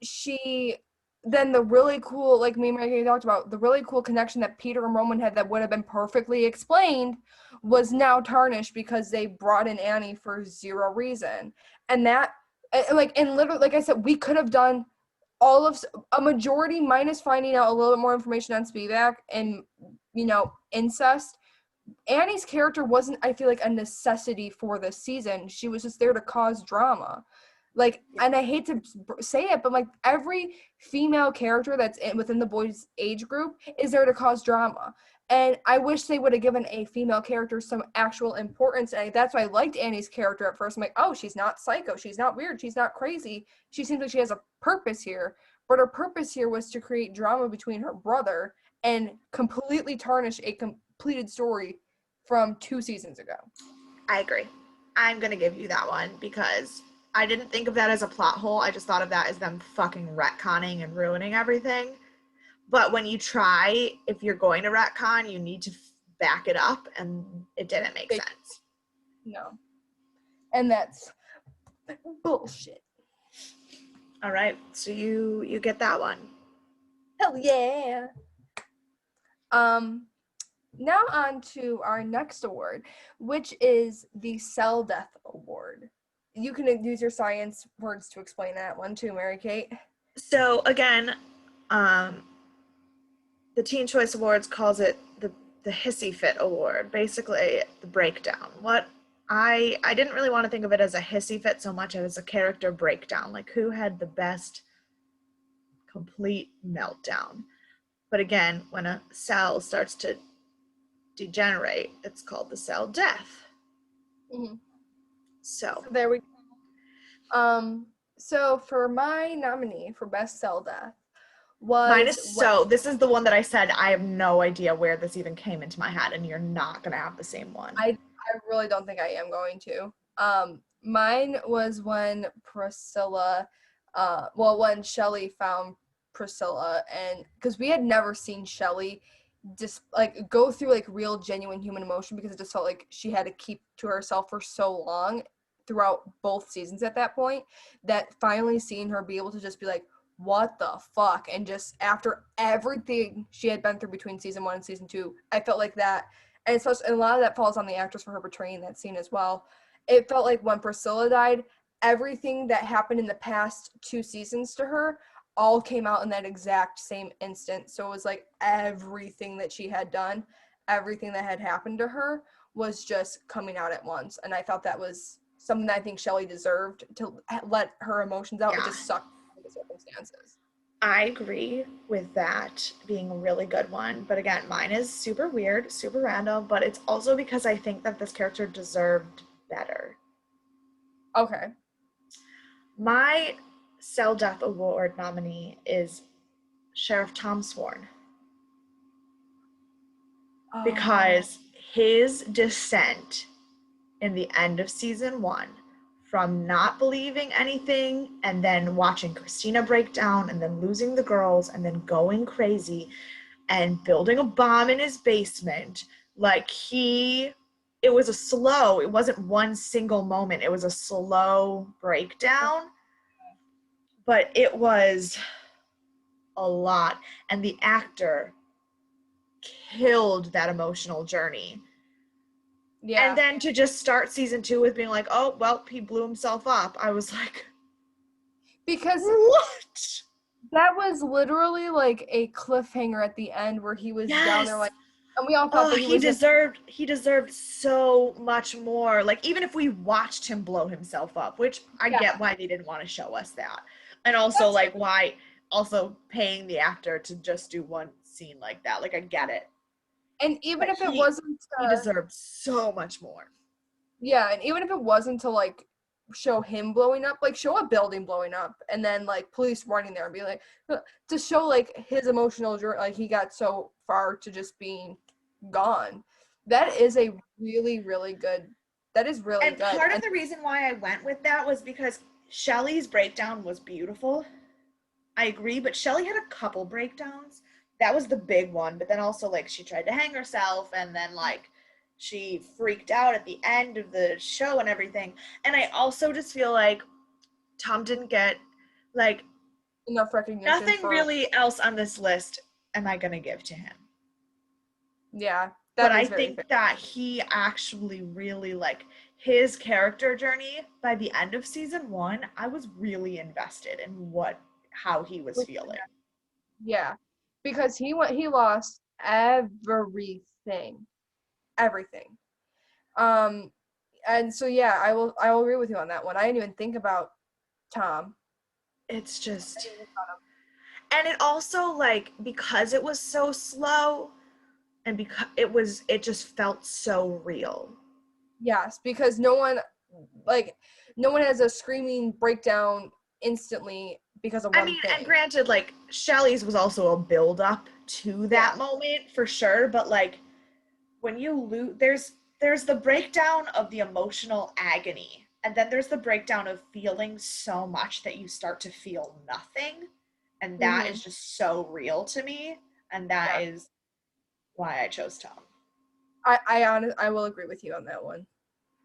the really cool, like me and Maggie talked about, the really cool connection that Peter and Roman had that would have been perfectly explained was now tarnished because they brought in Annie for zero reason. And that, and literally, like I said, we could have done all of a majority minus finding out a little bit more information on Spivak and, incest. Annie's character wasn't, I feel like, a necessity for this season. She was just there to cause drama. And I hate to say it, but every female character that's within the boys' age group is there to cause drama. And I wish they would have given a female character some actual importance. And that's why I liked Annie's character at first. I'm like, oh, she's not psycho. She's not weird. She's not crazy. She seems like she has a purpose here. But her purpose here was to create drama between her brother and completely tarnish a completed story from 2 seasons ago. I agree. I'm going to give you that one because I didn't think of that as a plot hole. I just thought of that as them fucking retconning and ruining everything. But when you try, if you're going to retcon, you need to back it up, and it didn't make sense. No. And that's bullshit. All right, so you get that one. Hell yeah. Now on to our next award, which is the Cell Death Award. You can use your science words to explain that one too, Mary Kate. So again, the Teen Choice Awards calls it the Hissy Fit Award, basically the breakdown. What I didn't really want to think of it as a hissy fit so much as a character breakdown. Like who had the best complete meltdown. But again, when a cell starts to degenerate, it's called the cell death. Mhm. So So there we go. So for my nominee for best cell death mine was is when so, this is the one that I said I have no idea where this even came into my head, and you're not going to have the same one. I really don't think I am going to. Mine was when Priscilla, when Shelley found Priscilla, and because we had never seen Shelley just like go through like real genuine human emotion, because it just felt like she had to keep to herself for so long throughout both seasons at that point, that finally seeing her be able to just be like, what the fuck, and just after everything she had been through between season 1 and season 2, I felt like that. And especially, and a lot of that falls on the actress for her portraying that scene as well. It felt like when Priscilla died, everything that happened in the past 2 seasons to her all came out in that exact same instant. So it was like everything that she had done, everything that had happened to her was just coming out at once. And I thought that was something that I think Shelley deserved, to let her emotions out. It Yeah, just sucked under the circumstances. I agree with that being a really good one. But again, mine is super weird, super random, but it's also because I think that this character deserved better. Okay. My Cell Death Award nominee is Sheriff Tom Sworn Oh, because his descent in the end of season 1, from not believing anything and then watching Christina break down and then losing the girls and then going crazy and building a bomb in his basement, like it was a slow, it wasn't one single moment, it was a slow breakdown, but it was a lot. And the actor killed that emotional journey. And yeah. then to just start season 2 with being like, oh, well, he blew himself up. I was like, Because what? that was literally like a cliffhanger at the end where he was down there Yes. like, and we all thought Oh, that he was gonna. he deserved so much more. Like even if we watched him blow himself up, which I Yeah, get why they didn't want to show us that. And also that's like why also paying the actor to just do one scene like that. Like I get it. and even But if it wasn't he deserved so much more. yeah, and even if it wasn't to like show him blowing up, like show a building blowing up and then like police running there and be like, to show like his emotional journey, like he got so far to just being gone. That is a really, really good, that is really And good. part of And the reason why I went with that was because Shelley's breakdown was beautiful. I agree, but Shelley had a couple breakdowns. That was the big one, but then also like she tried to hang herself and then like she freaked out at the end of the show and everything. And I also just feel like Tom didn't get like enough recognition nothing for, really else on this list am I going to give to him. yeah, But that I is very fair. think that he actually really like his character journey by the end of season 1, I was really invested in what how he was feeling. Yeah, because he lost everything, everything. Um, and so yeah, I will agree with you on that one. I didn't even think about Tom. It's I just didn't even thought of- and it also like because it was so slow and because it just felt so real. Yes, because no one like no one has a screaming breakdown instantly because of I one mean, and thing. granted like Shelley's was also a build up to Yeah. that moment for sure, but like when you lose there's the breakdown of the emotional agony and then there's the breakdown of feeling so much that you start to feel nothing, and that Mm-hmm. is just so real to me, and that Yeah. is why I chose Tom. I will agree with you on that one.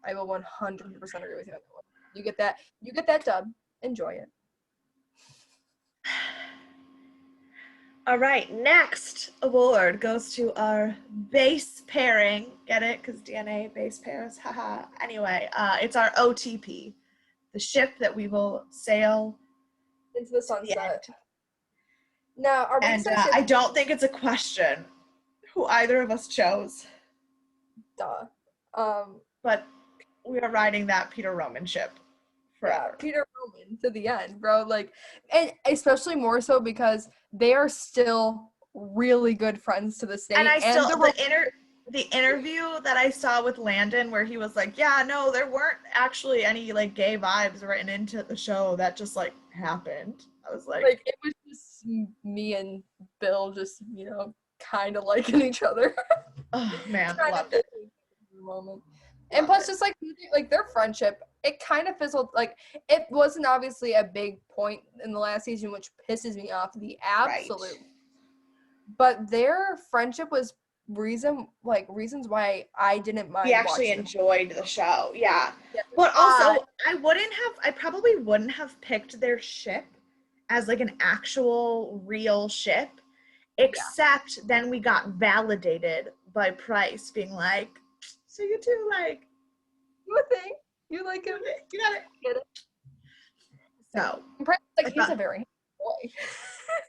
I will 100% agree with you on that one. You get that dub. Enjoy it. All right, next award goes to our base pairing. Get it? Because DNA base pairs. Haha. Anyway, it's our OTP, the ship that we will sail Into the to the sunset. end. Now, are we And associated? I don't think it's a question who either of us chose, Duh. Um, but we are riding that Peter Roman ship Yeah, forever. Peter Roman to the end, bro. Like, and especially more so because they are still really good friends to this And day, I and still the interview that I saw with Landon where he was like, yeah, no, there weren't actually any like gay vibes written into the show. That just like happened. I was like, like it was just me and Bill just kind of liking each other. oh man, Trying to loved fit it. in the moment. And Love plus, it. just like their friendship, it kind of fizzled. Like it wasn't obviously a big point in the last season, which pisses me off the Right. absolute. But their friendship was reasons why I didn't We mind actually watching the enjoyed the show. Yeah. show. But I also, I probably wouldn't have picked their ship as like an actual real ship, yeah. except then we got validated by Price being like, so you two like, You would think you like him. you got it. Get it? So Like I he's felt a very boy.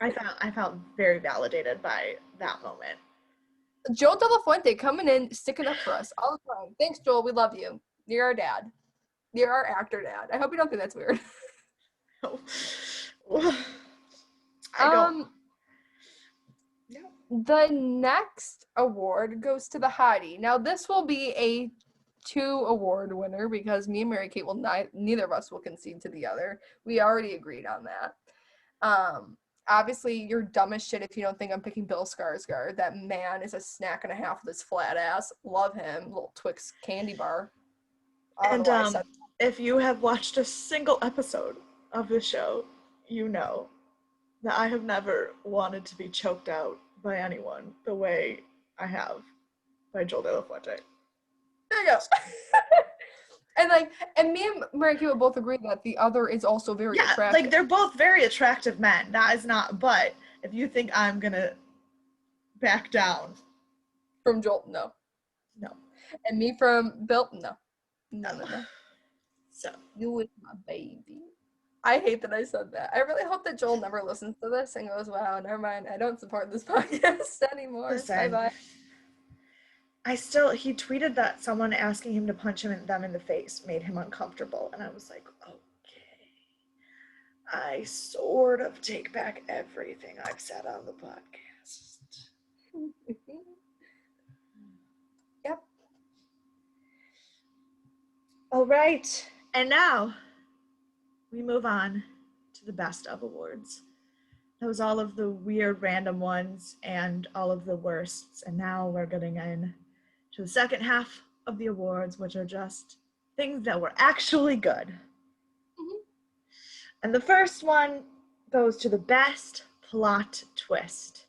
I felt very validated by that moment. Joel De La Fuente coming in, sticking up for us all the time. Thanks, Joel. We love you. You're our dad. You're our actor dad. I hope you don't think that's weird. I don't. The next award goes to the Hottie. Now, this will be a 2 award winner because me and Mary Kate will neither of us will concede to the other. We already agreed on that. Obviously, you're dumb as shit if you don't think I'm picking Bill Skarsgård. That man is a snack and a half with his flat ass. Love him. Little Twix candy bar. I don't know And why I said if you have watched a single episode of the show, you know that I have never wanted to be choked out by anyone the way I have by Joel De La Fuente. there you go. and me and Mary Kate will both agree that the other is also very Yeah, attractive. like they're both very attractive men. That is not, but if you think I'm gonna back down, From Joel, no. no. And me from Bill, no. No. So You is my baby. I hate that I said that. I really hope that Joel never listens to this and goes, wow, never mind. I don't support this podcast anymore. listen, Bye-bye. he tweeted that someone asking him to punch them in the face made him uncomfortable, and I was like, okay. I sort of take back everything I've said on the podcast. Yep. All right. And now we move on to the best of awards. That was all of the weird random ones and all of the worsts. And now we're getting in to the second half of the awards, which are just things that were actually good. Mm-hmm. And the first one goes to the best plot twist.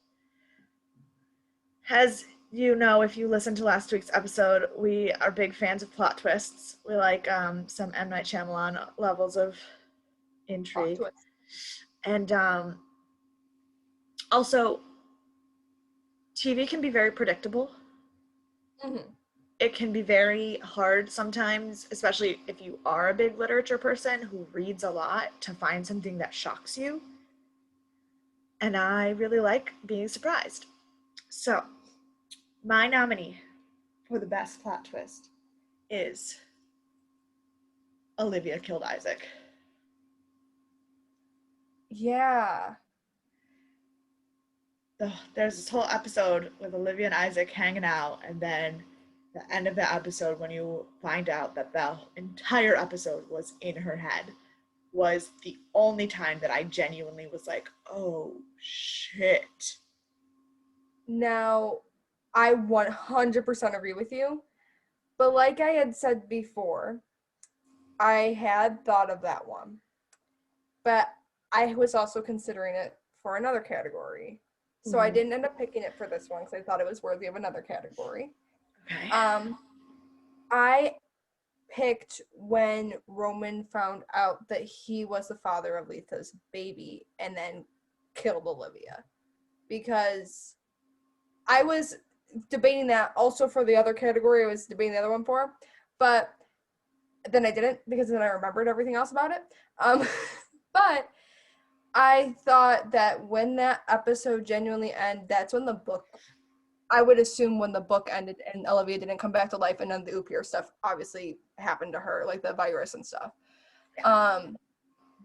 As you know, if you listened to last week's episode, we are big fans of plot twists. We like some M. Night Shyamalan levels of intrigue. Plot twist. And also, TV can be very predictable. Mm-hmm. It can be very hard sometimes, especially if you are a big literature person who reads a lot, to find something that shocks you. And I really like being surprised. So, my nominee for the best plot twist is Olivia killed Isaac. Yeah. There's this whole episode with Olivia and Isaac hanging out, and then the end of the episode, when you find out that the entire episode was in her head, was the only time that I genuinely was like, oh shit. Now, I 100% agree with you. But like I had said before, I had thought of that one. But I was also considering it for another category. So I didn't end up picking it for this one because I thought it was worthy of another category. Okay. I picked when Roman found out that he was the father of Letha's baby and then killed Olivia. Because I was debating that also for the other category I was debating the other one for, but then I didn't because then I remembered everything else about it. But I thought that when that episode genuinely ended, that's when the book I would assume when the book ended and Olivia didn't come back to life, and then the Oopir stuff obviously happened to her, like the virus and stuff.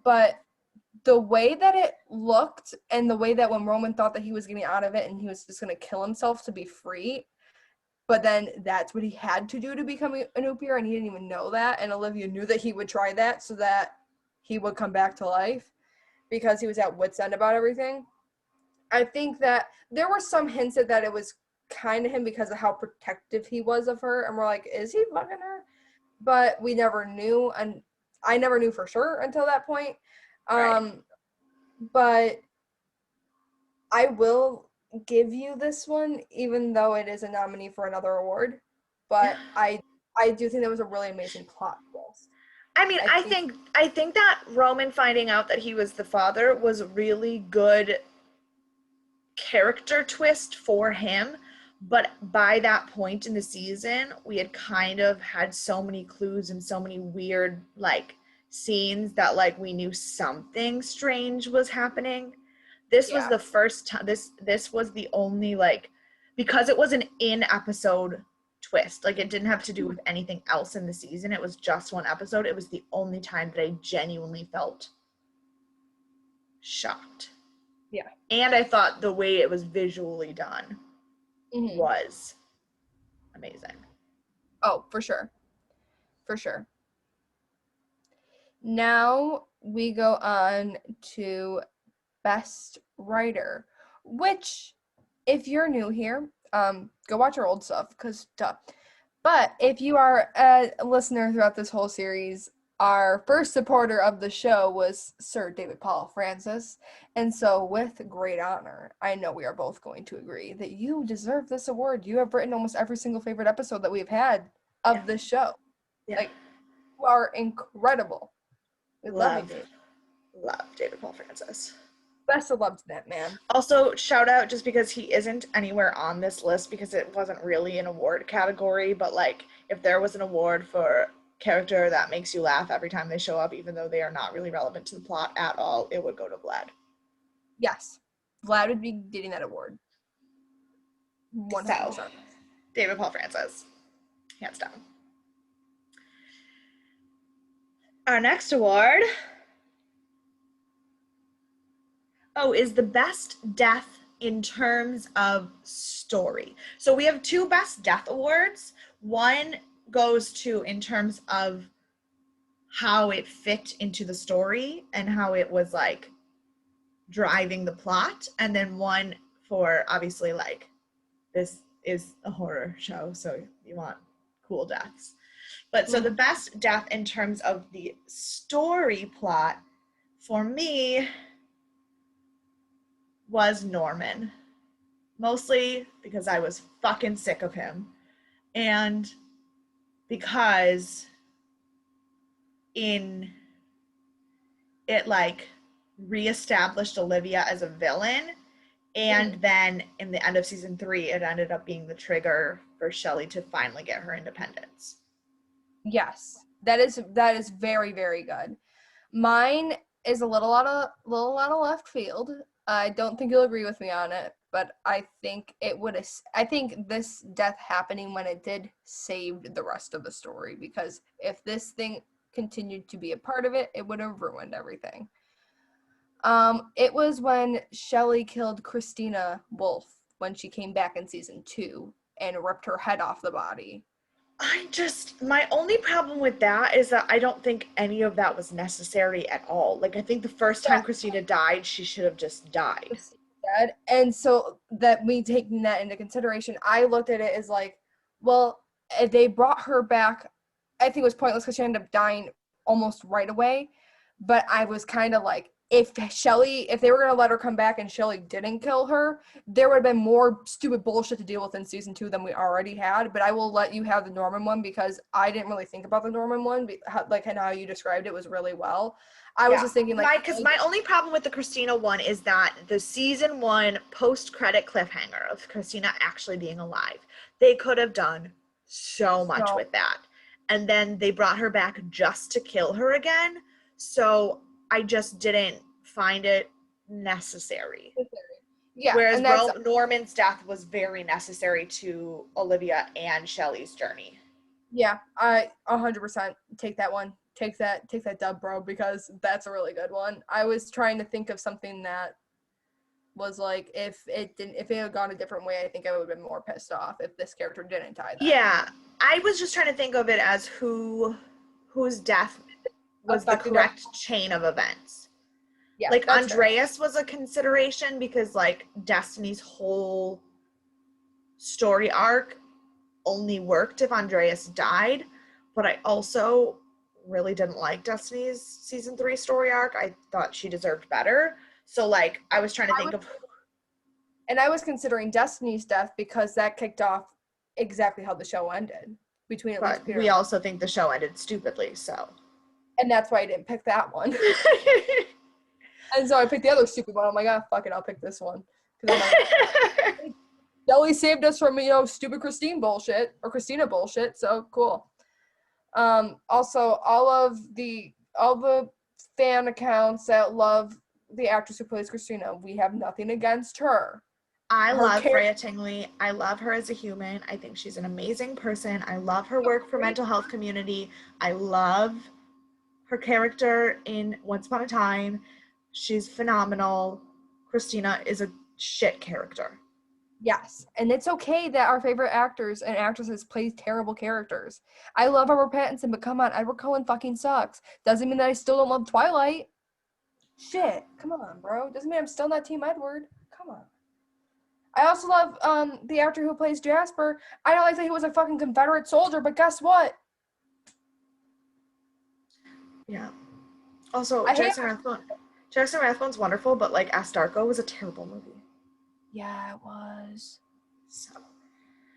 But the way that it looked and the way that when Roman thought that he was getting out of it and he was just going to kill himself to be free, but then that's what he had to do to become an Oopir, and he didn't even know that, and Olivia knew that he would try that so that he would come back to life because he was at wit's end about everything. I think that there were some hints at that it was kind of him because of how protective he was of her, and we're like, is he fucking her? But we never knew, and I never knew for sure until that point. Right. But I will give you this one, even though it is a nominee for another award. But I do think that was a really amazing plot twist. I mean, I I think think I think that Roman finding out that he was the father was a really good character twist for him. But by that point in the season, we had kind of had so many clues and so many weird like scenes that like we knew something strange was happening. This was yeah. the first time this was the only like because it was an in episode twist. Like it didn't have to do with anything else in the season. It was just one episode. It was the only time that I genuinely felt shocked. Yeah. And I thought the way it was visually done Mm-hmm. was amazing. Oh, for sure. For sure. Now we go on to Best Writer, which, if you're new here, go watch our old stuff, because duh. But if you are a listener throughout this whole series, our first supporter of the show was Sir David Paul Francis. And so, with great honor, I know we are both going to agree that you deserve this award. You have written almost every single favorite episode that we've had Yeah. of this show. Yeah. Like, you are incredible. We love you, Love, Dave. love David Paul Francis. Best of love to that man. Also, shout out just because he isn't anywhere on this list because it wasn't really an award category, but like if there was an award for character that makes you laugh every time they show up, even though they are not really relevant to the plot at all, it would go to Vlad. Yes. Vlad would be getting that award. So, 100%. David Paul Francis, hands down. Our next award, is the best death in terms of story. So we have two best death awards. One goes to in terms of how it fit into the story and how it was like driving the plot, and then one for obviously like this is a horror show, so you want cool deaths. But so the best death in terms of the story plot for me was Norman. Mostly because I was fucking sick of him. And because in it like reestablished Olivia as a villain. And then in the end of season 3, it ended up being the trigger for Shelley to finally get her independence. Yes. That is very, very good. Mine is a little out of left field. I don't think you'll agree with me on it, but I think this death happening when it did saved the rest of the story, because if this thing continued to be a part of it, it would have ruined everything. It was when Shelley killed Christina Wolf when she came back in season 2 and ripped her head off the body. My only problem with that is that I don't think any of that was necessary at all. Like, I think the first time Christina died, she should have just died. Dead. And so that me taking that into consideration, I looked at it as like, well, if they brought her back, I think it was pointless because she ended up dying almost right away. But I was kind of like, if they were going to let her come back and Shelley didn't kill her, there would have been more stupid bullshit to deal with in season 2 than we already had. But I will let you have the Norman one because I didn't really think about the Norman one, and how you described it was really well. I was just thinking like, because my only problem with the Christina one is that the season 1 post-credit cliffhanger of Christina actually being alive, they could have done so much with that. And then they brought her back just to kill her again. So I just didn't find it necessary. Yeah, Whereas and that's Norman's death was very necessary to Olivia and Shelley's journey. yeah, I 100% take that one. Take that dub, bro, because that's a really good one. I was trying to think of something that was like if it had gone a different way, I think I would have been more pissed off if this character didn't die then. Yeah, I was just trying to think of it as whose death was the Affecting them. correct chain of events. Yeah, Like that's fair. Andreas was a consideration because like Destiny's whole story arc only worked if Andreas died, but I also really didn't like Destiny's season 3 story arc. I thought she deserved better. So like I was trying to think of I was considering Destiny's death because that kicked off exactly how the show ended between at least but Peter we also think the show ended stupidly, so and that's why I didn't pick that one. And so I picked the other stupid one. I'm like, ah, fuck it, I'll pick this one. Because I'm like, Delhi saved us from, stupid Christine bullshit or Christina bullshit, so cool. Also, all the fan accounts that love the actress who plays Christina, we have nothing against her. I Her love character, Freya Tingley. I love her as a human. I think she's an amazing person. I love her work for mental health community. I love her character in Once Upon a Time. She's phenomenal. Christina is a shit character. yes, and it's okay that our favorite actors and actresses play terrible characters. I love Robert Pattinson, but come on, Edward Cullen fucking sucks. Doesn't mean that I still don't love Twilight. Shit, come on, bro. Doesn't mean I'm still not Team Edward. Come on. I also love the actor who plays Jasper. I don't like that he was a fucking Confederate soldier, but guess what? Yeah. Also, I hate. Jackson Rathbone's wonderful, but like Astarco was a terrible movie. Yeah, it was. So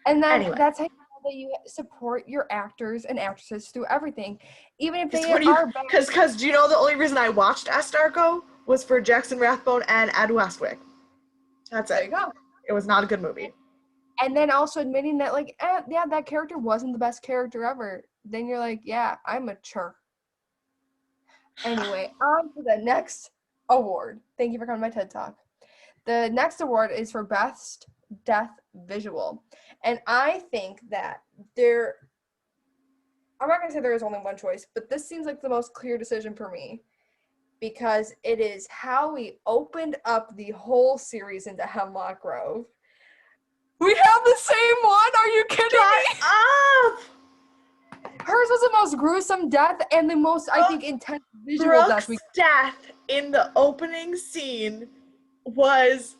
And then anyway, that's how you know that you support your actors and actresses through everything, even if they what do you? are bad. Because do you know the only reason I watched Astarco was for Jackson Rathbone and Ed Westwick. That's There it. you go. It was not a good movie. And then also admitting that, like, yeah, that character wasn't the best character ever. Then you're like, yeah, I'm mature. Anyway, on to the next award. Thank you for coming to my TED Talk. The next award is for Best Death Visual. And I think that I'm not going to say there is only one choice, but this seems like the most clear decision for me because it is how we opened up the whole series into Hemlock Grove. We have the same one? Are you kidding me? Shut up! Hers was the most gruesome death and the most, I think, intense visual death. Brooke's death in the opening scene was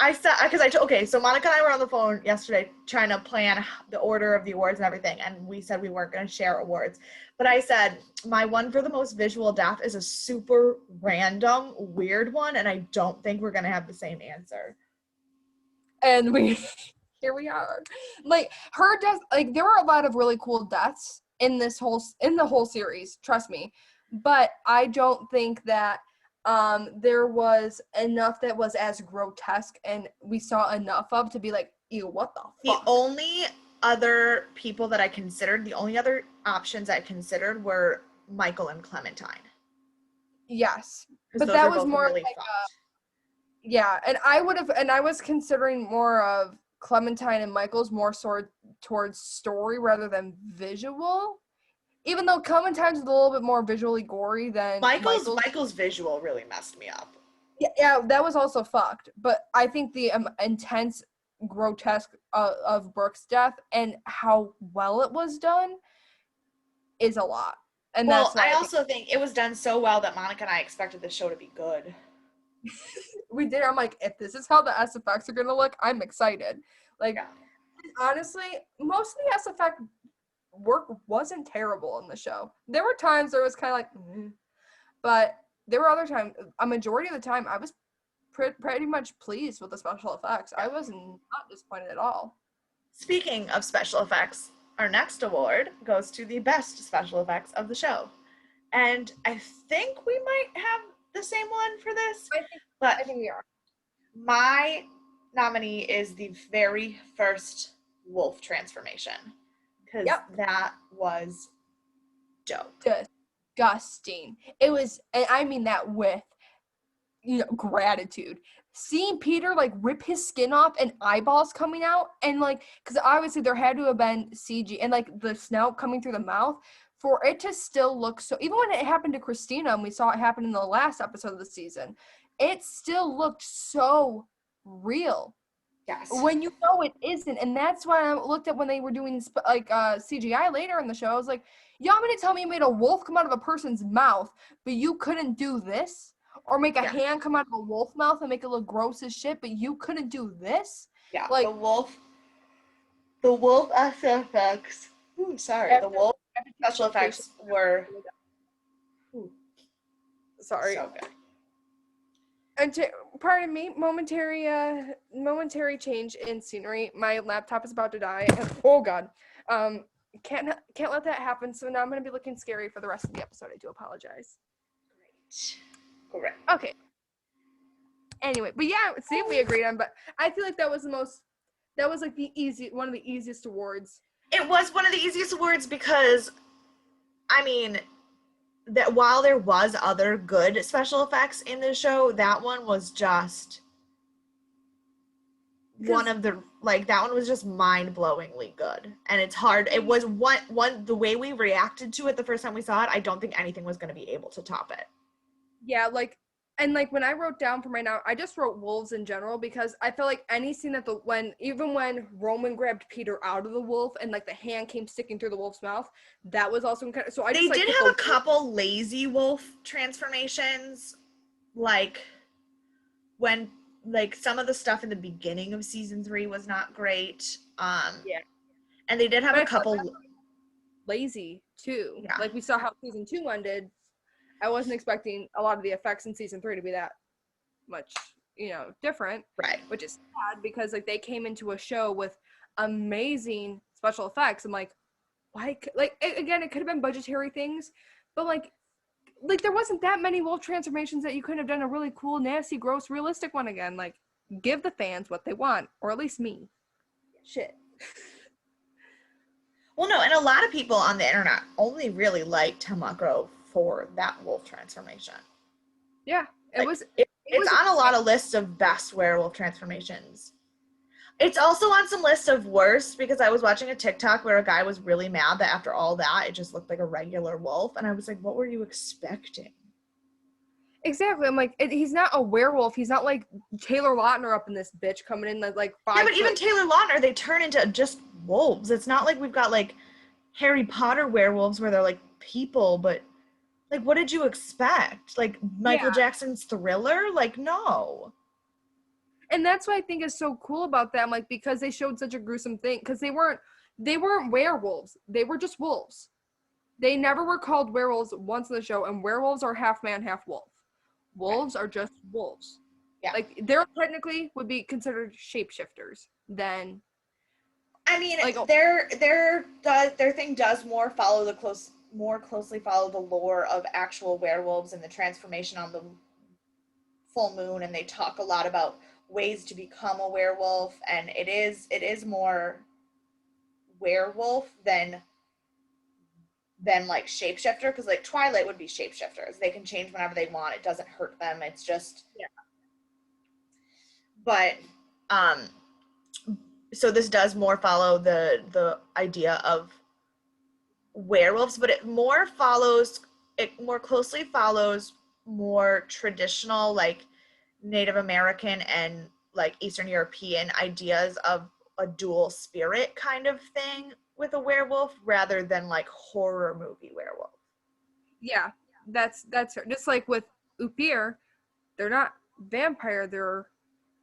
I said because okay, so Monica and I were on the phone yesterday trying to plan the order of the awards and everything, and we said we weren't going to share awards. But I said my one for the most visual death is a super random, weird one, and I don't think we're going to have the same answer. And here we are. Like her death, like there were a lot of really cool deaths in the whole series, trust me. But I don't think that there was enough that was as grotesque and we saw enough of to be like, ew, what the fuck? The only other people that I considered, the only other options I considered were Michael and Clementine. Yes. But Those that were was both more really like fucked. yeah, and I was considering more of Clementine and Michael's more sort towards story rather than visual. Even though Clementine's a little bit more visually gory than Michael's visual really messed me up. Yeah, that was also fucked. But I think the intense, grotesque of Brooke's death and how well it was done is a lot. And Well, that's why I also think it was done so well that Monica and I expected the show to be good. we did. I'm like, if this is how the SFX are gonna look, I'm excited. Like, yeah. Honestly, most of the SFX work wasn't terrible in the show. There were times there was kind of like, but there were other times, a majority of the time, I was pretty much pleased with the special effects. I was not disappointed at all. Speaking of special effects, our next award goes to the best special effects of the show. And I think we might have the same one for this. I think we are. My nominee is the very first wolf transformation. Because that was dope. Disgusting. It was, and I mean that with, gratitude. seeing Peter like rip his skin off and eyeballs coming out, and like, because obviously there had to have been CG, and like the snout coming through the mouth, for it to still look so, even when it happened to Christina and we saw it happen in the last episode of the season, it still looked so real. Yes. When you know it isn't. And that's why I looked at when they were doing CGI later in the show. I was like, y'all mean to tell me you made a wolf come out of a person's mouth, but you couldn't do this? Or make a hand come out of a wolf mouth and make it look gross as shit, but you couldn't do this? Yeah, Like, the wolf effects. Ooh, sorry. The wolf special effects were sorry. so good. And pardon me, momentary change in scenery. My laptop is about to die. Oh God, can't let that happen. So now I'm gonna be looking scary for the rest of the episode. I do apologize. Great. Okay. Anyway, but yeah, see, we agreed on. But I feel like that was like one of the easiest awards. It was one of the easiest awards because, I mean, that while there was other good special effects in the show, that one was just one of the, like, that one was just mind-blowingly good. And it's hard. It was one the way we reacted to it the first time we saw it, I don't think anything was going to be able to top it. Yeah, like, and like when I wrote down for right now, I just wrote wolves in general because I feel like any scene that even when Roman grabbed Peter out of the wolf and like the hand came sticking through the wolf's mouth, that was also kind of, so I They just like did have a couple lazy wolf transformations, like when, like, some of the stuff in the beginning of season 3 was not great. Yeah. And they did have a couple lazy too. Yeah. Like we saw how season 2 ended. I wasn't expecting a lot of the effects in season 3 to be that much, different. Right. Which is sad because like they came into a show with amazing special effects. I'm like, why? Like, again, it could have been budgetary things, but like there wasn't that many wolf transformations that you couldn't have done a really cool, nasty, gross, realistic one again. Like, give the fans what they want, or at least me. Shit. Well, no, and a lot of people on the internet only really liked Hemlock Grove for that wolf transformation. Yeah, it's on a lot of lists of best werewolf transformations. It's also on some lists of worst because I was watching a TikTok where a guy was really mad that after all that, it just looked like a regular wolf. And I was like, what were you expecting? Exactly. I'm like, he's not a werewolf. He's not like Taylor Lautner up in this bitch coming in like 5 Yeah, but even Taylor Lautner, they turn into just wolves. It's not like we've got like Harry Potter werewolves where they're like people, but like, what did you expect? Like Michael Jackson's Thriller? Like, no. And that's what I think is so cool about them, like, because they showed such a gruesome thing, because they weren't werewolves. They were just wolves. They never were called werewolves once in the show, and werewolves are half man, half wolf. Wolves are just wolves. Yeah. Like, they're technically would be considered shapeshifters then. I mean, like, their thing does more closely follow the lore of actual werewolves and the transformation on the full moon, and they talk a lot about ways to become a werewolf, and it is more werewolf than like shapeshifter, because like Twilight would be shapeshifters. They can change whenever they want. It doesn't hurt them. It's just But so this does more follow the idea of werewolves, but it more closely follows more traditional, like, Native American and like Eastern European ideas of a dual spirit kind of thing with a werewolf, rather than like horror movie werewolf. Yeah, that's just like with Upir, they're not vampire, they're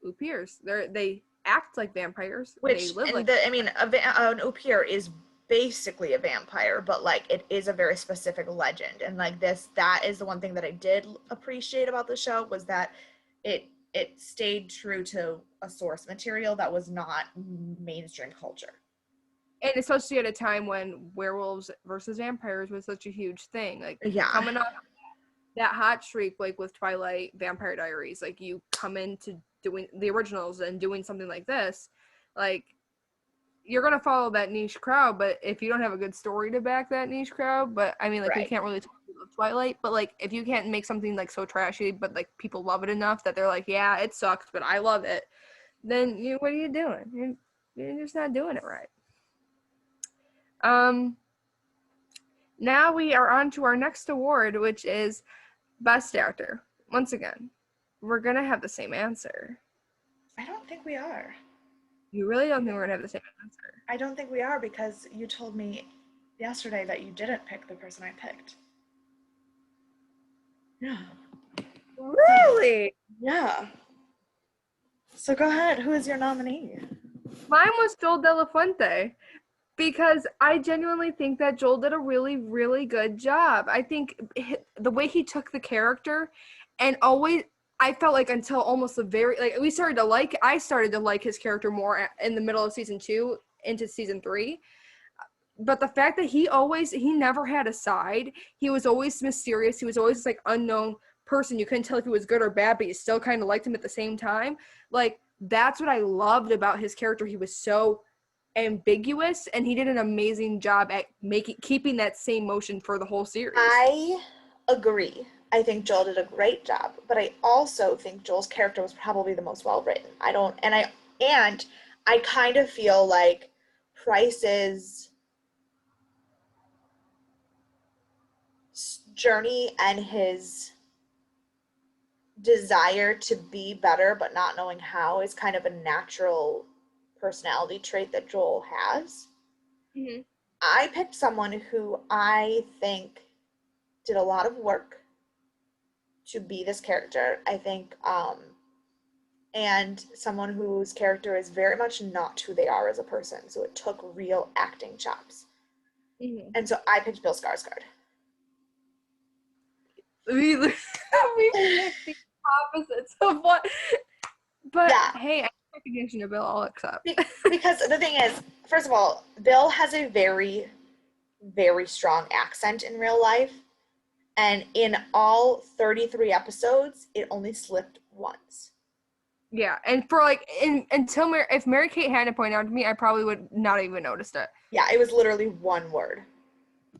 Upirs. They act like vampires. Which, they live like an Upir is basically a vampire, but like it is a very specific legend, and like that is the one thing that I did appreciate about the show, was that it stayed true to a source material that was not mainstream culture. And especially at a time when werewolves versus vampires was such a huge thing. Like, coming off that hot streak, like with Twilight, Vampire Diaries, like you come into doing the originals and doing something like this, like you're gonna follow that niche crowd. But if you don't have a good story to back that niche crowd, but I mean, like, we can't really talk love Twilight, but like if you can't make something like so trashy, but like people love it enough that they're like, yeah, it sucks, but I love it, then what are you doing? You're just not doing it right. Um, Now we are on to our next award, which is Best Actor. Once again, we're gonna have the same answer. I don't think we are. You really don't think we're gonna have the same answer? I don't think we are because you told me yesterday that you didn't pick the person I picked. Yeah. Really? Yeah. So go ahead. Who is your nominee? Mine was Joel De La Fuente because I genuinely think that Joel did a really, really good job. I think the way he took the character and always, I felt like until almost the very, like I started to like his character more in the middle of season 2 into season 3. But the fact that he never had a side. He was always mysterious. He was always this like unknown person. You couldn't tell if he was good or bad, but you still kind of liked him at the same time. Like that's what I loved about his character. He was so ambiguous, and he did an amazing job at keeping that same motion for the whole series. I agree. I think Joel did a great job, but I also think Joel's character was probably the most well written. I kind of feel like Price's journey and his desire to be better but not knowing how is kind of a natural personality trait that Joel has. Mm-hmm. I picked someone who I think did a lot of work to be this character. I think and someone whose character is very much not who they are as a person. So it took real acting chops. Mm-hmm. And so I picked Bill Skarsgård. We picked the opposites of what. But Yeah. hey, I recognition of Bill, I'll accept. Because the thing is, first of all, Bill has a very, very strong accent in real life. And in all 33 episodes, it only slipped once. Yeah, and for like if Mary Kate hadn't pointed out to me, I probably would not even noticed it. Yeah, it was literally one word.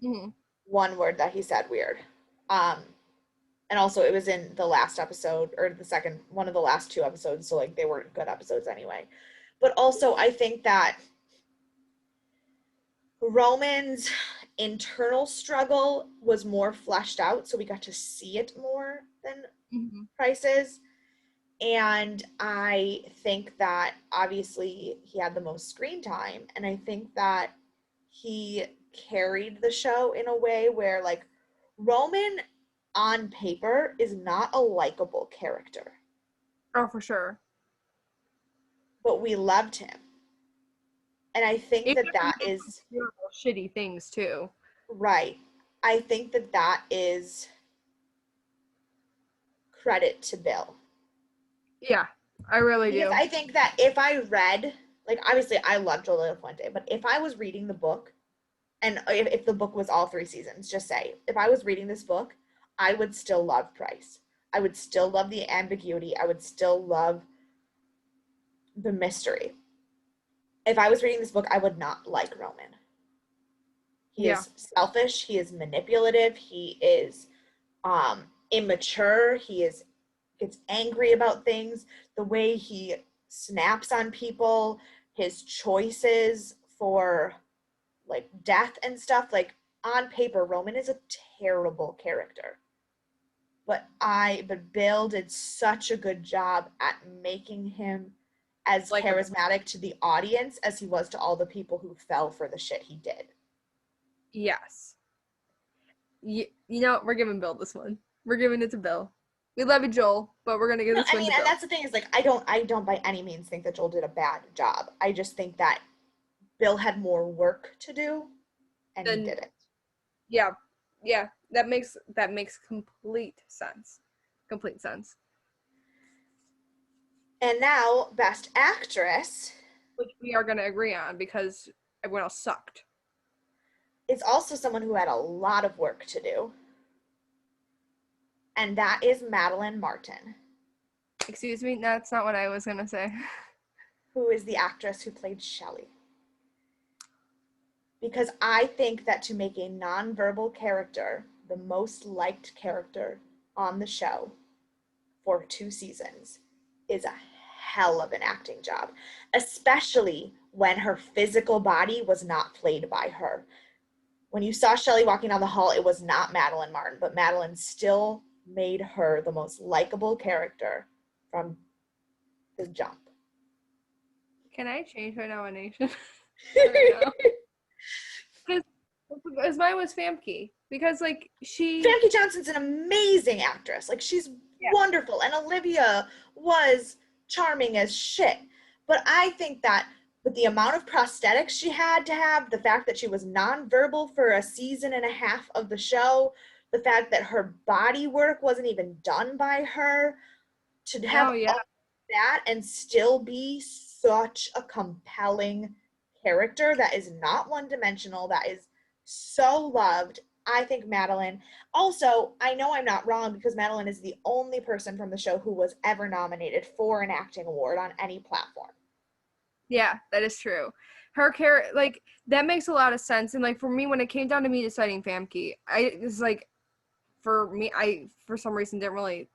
Mm-hmm. One word that he said weird. And also it was in the last episode or the second one of the last 2 episodes, so like they weren't good episodes anyway. But also I think that Roman's internal struggle was more fleshed out, so we got to see it more than Mm-hmm. Price's. And I think that obviously he had the most screen time, and I think that he carried the show in a way where like Roman on paper is not a likable character, Oh, for sure. but we loved him. And I think Even that if he that did some is terrible, shitty things too. right. I think that that is credit to Bill. Yeah, I really Because do. I think that if I read, like obviously I love Joel De La Fuente, but if I was reading the book, and if the book was all 3 seasons, just say, if I was reading this book, I would still love Price. I would still love the ambiguity. I would still love the mystery. If I was reading this book, I would not like Roman. He Yeah. is selfish. He is manipulative. He is immature. He gets angry about things. The way he snaps on people, his choices for like death and stuff. Like on paper, Roman is a terrible character. But Bill did such a good job at making him as Like, charismatic to the audience as he was to all the people who fell for the shit he did. yes. You know, we're giving Bill this one. We're giving it to Bill. We love you, Joel, but we're gonna give No, this I one mean, to and Bill. that's the thing is like I don't by any means think that Joel did a bad job. I just think that Bill had more work to do and he Then did it. yeah, yeah, that makes complete sense. Complete sense. And now, Best Actress Which we are gonna agree on because everyone else sucked. is also someone who had a lot of work to do, and that is Madeline Martin, Excuse me, that's not what I was gonna say. who is the actress who played Shelley. Because I think that to make a nonverbal character the most liked character on the show for 2 seasons is a hell of an acting job, especially when her physical body was not played by her. When you saw Shelley walking down the hall, it was not Madeline Martin, but Madeline still made her the most likable character from the jump. Can I change my nomination right now? Because mine was Famke. Because like Famke Johnson's an amazing actress. Like she's wonderful, and Olivia was charming as shit. But I think that with the amount of prosthetics she had to have, the fact that she was nonverbal for a season and a half of the show, the fact that her body work wasn't even done by her, to have all that and still be such a compelling character that is not one-dimensional, that is so loved. I think Madeline, also, I know I'm not wrong because Madeline is the only person from the show who was ever nominated for an acting award on any platform. Yeah, that is true. Her character, like, that makes a lot of sense. And like for me, when it came down to me deciding Famke, it was like, for me, I for some reason didn't really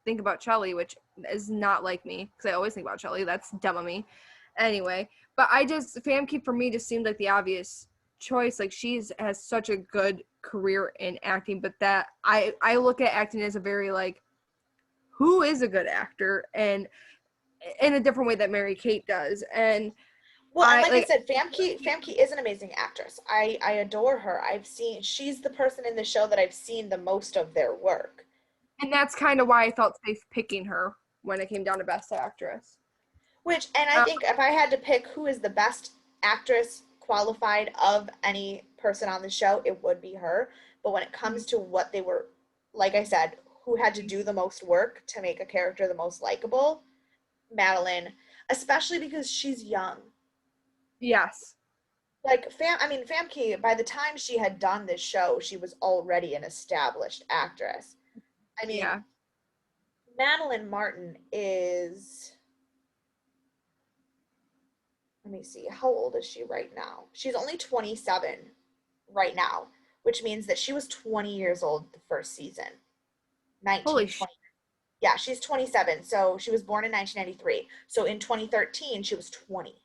think about Shelley, which is not like me because I always think about Shelley. That's dumb of me. Anyway, but Famke for me just seemed like the obvious choice. Like has such a good career in acting, but that I look at acting as a very like, who is a good actor, and in a different way that Mary Kate does. And well, and like I said, Famke is an amazing actress. I adore her. She's the person in the show that I've seen the most of their work. And that's kind of why I felt safe picking her when it came down to Best Actress. And I think if I had to pick who is the best actress qualified of any person on the show, it would be her. But when it comes to what they were, like I said, who had to do the most work to make a character the most likable, Madeline, especially because she's young. Yes. Like Famke, by the time she had done this show, she was already an established actress. I mean, Madeline Martin is, let me see, how old is she right now? She's only 27 right now, which means that she was 20 years old the first season. 19, Holy 20. Yeah, she's 27. So she was born in 1993. So in 2013, she was 20.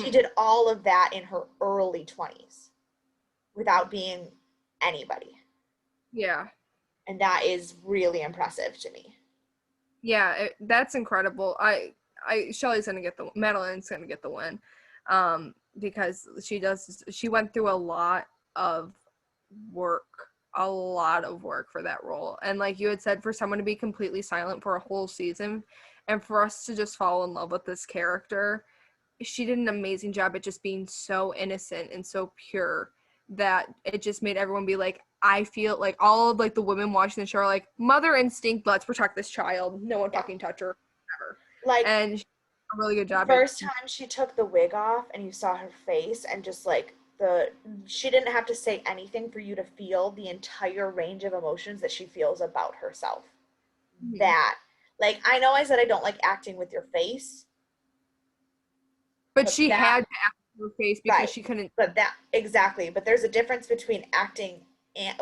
She did all of that in her early 20s without being anybody. Yeah. And that is really impressive to me. Yeah, that's incredible. Shelley's gonna get Madeline's gonna get the win, because she went through a lot of work for that role. And like you had said, for someone to be completely silent for a whole season, and for us to just fall in love with this character, she did an amazing job at just being so innocent and so pure that it just made everyone be like, I feel like all of like the women watching the show are like, mother instinct, let's protect this child. No one fucking touch her. Ever. Like, and she did a really good job. First time she took the wig off and you saw her face and just like she didn't have to say anything for you to feel the entire range of emotions that she feels about herself. Mm-hmm. That, like, I know I said I don't like acting with your face. But she had to act with her face because she couldn't. But exactly. But there's a difference between acting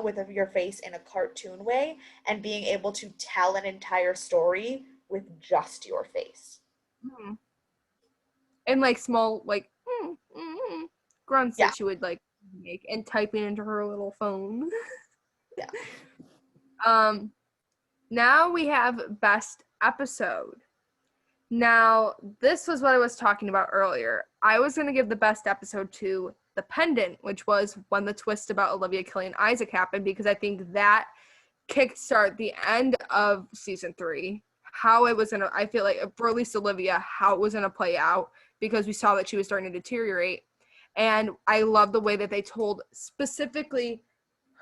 with your face in a cartoon way and being able to tell an entire story with just your face. Mm-hmm. And like small like grunts that she would like make and typing into her little phone. Yeah. Now we have Best Episode. Now, this was what I was talking about earlier. I was going to give the best episode to The Pendant, which was when the twist about Olivia killing Isaac happened, because I think that kickstart the end of season 3, how it was I feel like, for at least Olivia, how it was going to play out, because we saw that she was starting to deteriorate. And I love the way that they told specifically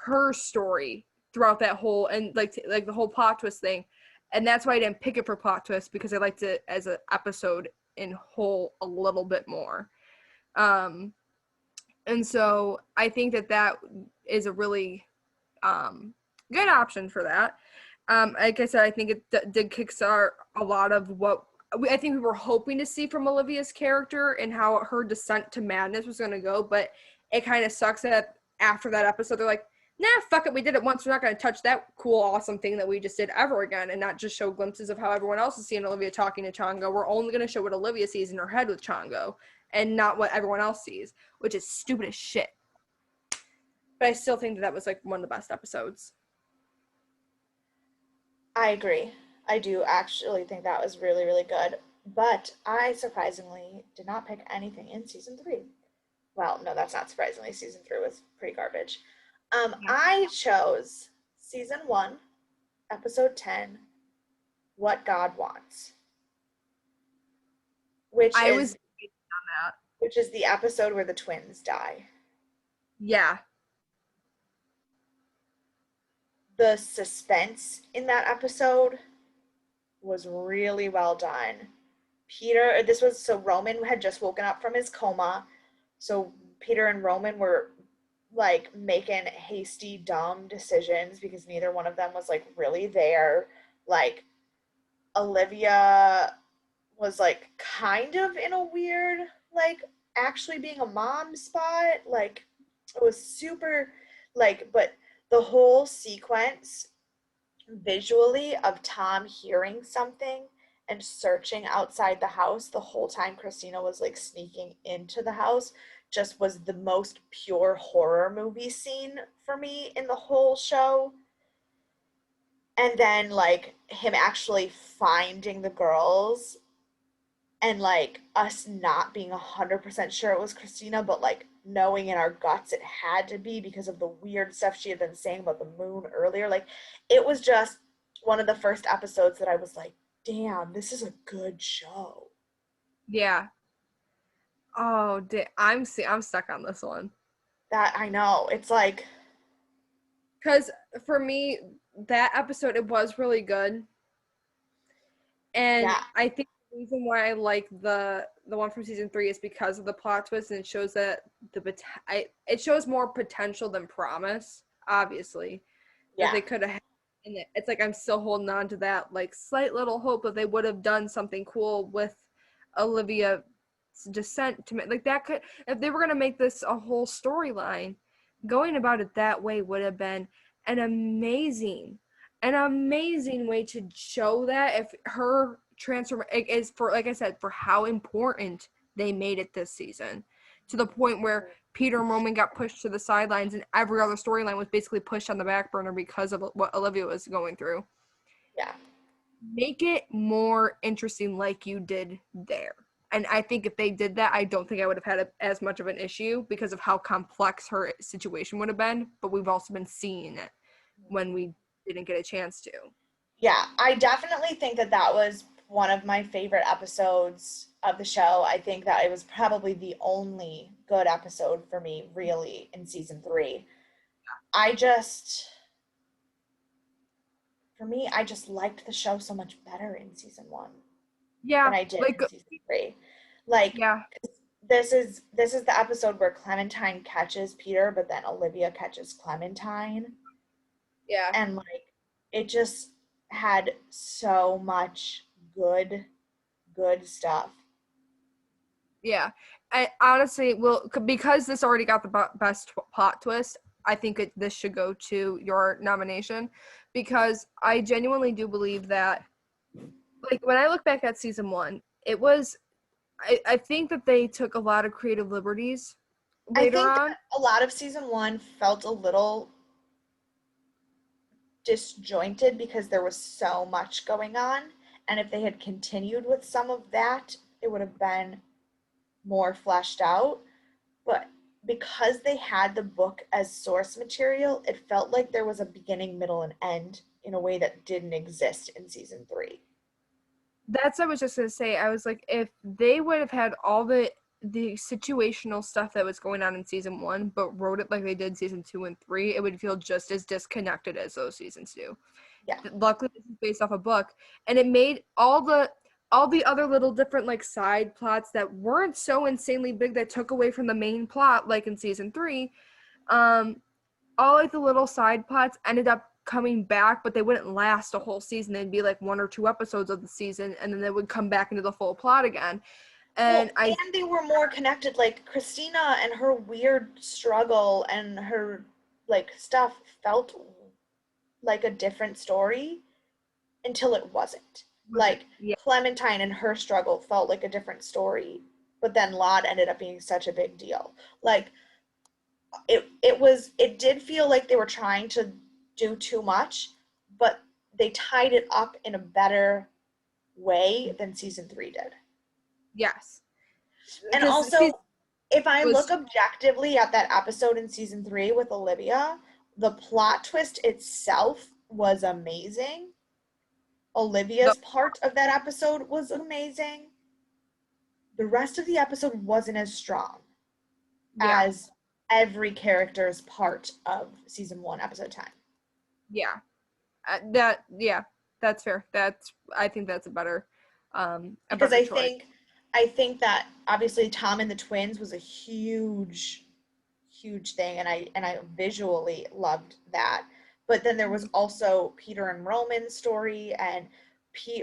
her story throughout that whole, and like the whole plot twist thing. And that's why I didn't pick it for plot twist, because I liked it as an episode in whole a little bit more. And so I think that is a really good option for that. Like I said, I think it did kickstart a lot of what I think we were hoping to see from Olivia's character and how her descent to madness was going to go. But it kind of sucks that after that episode, they're like, nah, fuck it, we did it once. We're not going to touch that cool, awesome thing that we just did ever again and not just show glimpses of how everyone else is seeing Olivia talking to Chongo. We're only going to show what Olivia sees in her head with Chongo and not what everyone else sees, which is stupid as shit. But I still think that was like one of the best episodes. I agree. I do actually think that was really, really good. But I surprisingly did not pick anything in season three. Well, no, that's not surprisingly. Season three was pretty garbage. Yeah. I chose season one, episode 10, What God Wants, which I was is on that. which is the episode where the twins die. Yeah. The suspense in that episode was really well done. So Roman had just woken up from his coma. So Peter and Roman were like making hasty, dumb decisions because neither one of them was like really there. Like Olivia was like kind of in a weird, like actually being a mom spot. Like it was super, like, but the whole sequence visually of Tom hearing something and searching outside the house the whole time Christina was like sneaking into the house just was the most pure horror movie scene for me in the whole show. And then like him actually finding the girls and like us not being 100% sure it was Christina, but like knowing in our guts it had to be because of the weird stuff she had been saying about the moon earlier. Like it was just one of the first episodes that I was like, damn, this is a good show. Yeah. Oh, I'm stuck on this one. That I know. It's like, Because for me, that episode, it was really good. And yeah, I think the reason why I like the one from season 3 is because of the plot twist, and it shows that it shows more potential than promise, obviously, that yeah, they could have had. And it's like I'm still holding on to that like slight little hope that they would have done something cool with Olivia's descent to like that could, if they were gonna make this a whole storyline, going about it that way would have been an amazing way to show that if her transform is for, like I said, for how important they made it this season, to the point where Peter and Roman got pushed to the sidelines and every other storyline was basically pushed on the back burner because of what Olivia was going through. yeah. Make it more interesting like you did there. And I think if they did that, I don't think I would have had as much of an issue because of how complex her situation would have been. But we've also been seeing it when we didn't get a chance to. Yeah, I definitely think that that was one of my favorite episodes of the show. I think that it was probably the only good episode for me, really, in season three. I just, for me, I just liked the show so much better in season one than Yeah, I did like in season three. Like yeah, this is the episode where Clementine catches Peter, but then Olivia catches Clementine, yeah, and like it just had so much good stuff. yeah. I honestly will, because this already got the best plot twist. I think this should go to your nomination because I genuinely do believe that, like, when I look back at season 1, it was, I think that they took a lot of creative liberties I later think on. that a lot of season one felt a little disjointed because there was so much going on. And if they had continued with some of that, it would have been more fleshed out. But because they had the book as source material, it felt like there was a beginning, middle, and end in a way that didn't exist in season three. That's what I was just gonna say. I was like, if they would have had all the situational stuff that was going on in season 1, but wrote it like they did season 2 and 3, it would feel just as disconnected as those seasons do. Yeah. Luckily, this is based off a book, and it made all the other little different like side plots that weren't so insanely big that took away from the main plot, like in season 3. Um, all like the little side plots ended up coming back, but they wouldn't last a whole season. They'd be like 1 or 2 episodes of the season, and then they would come back into the full plot again. And Well, I, and they were more connected, like Christina and her weird struggle and her like stuff felt like a different story until it wasn't. Like Yeah. Clementine and her struggle felt like a different story, but then Laud ended up being such a big deal. Like it did feel like they were trying to do too much, but they tied it up in a better way than season 3 did. Yes. And Because season also, if I look was objectively at that episode in season 3 with Olivia, the plot twist itself was amazing. the Olivia's part of that episode was amazing. The rest of the episode wasn't as strong yeah. as every character's part of season 1, episode 10. Yeah. That's fair. I think that's a Because better choice. I think that obviously Tom and the twins was a huge thing, and I visually loved that. But then there was Mhm. also Peter and Roman's story, and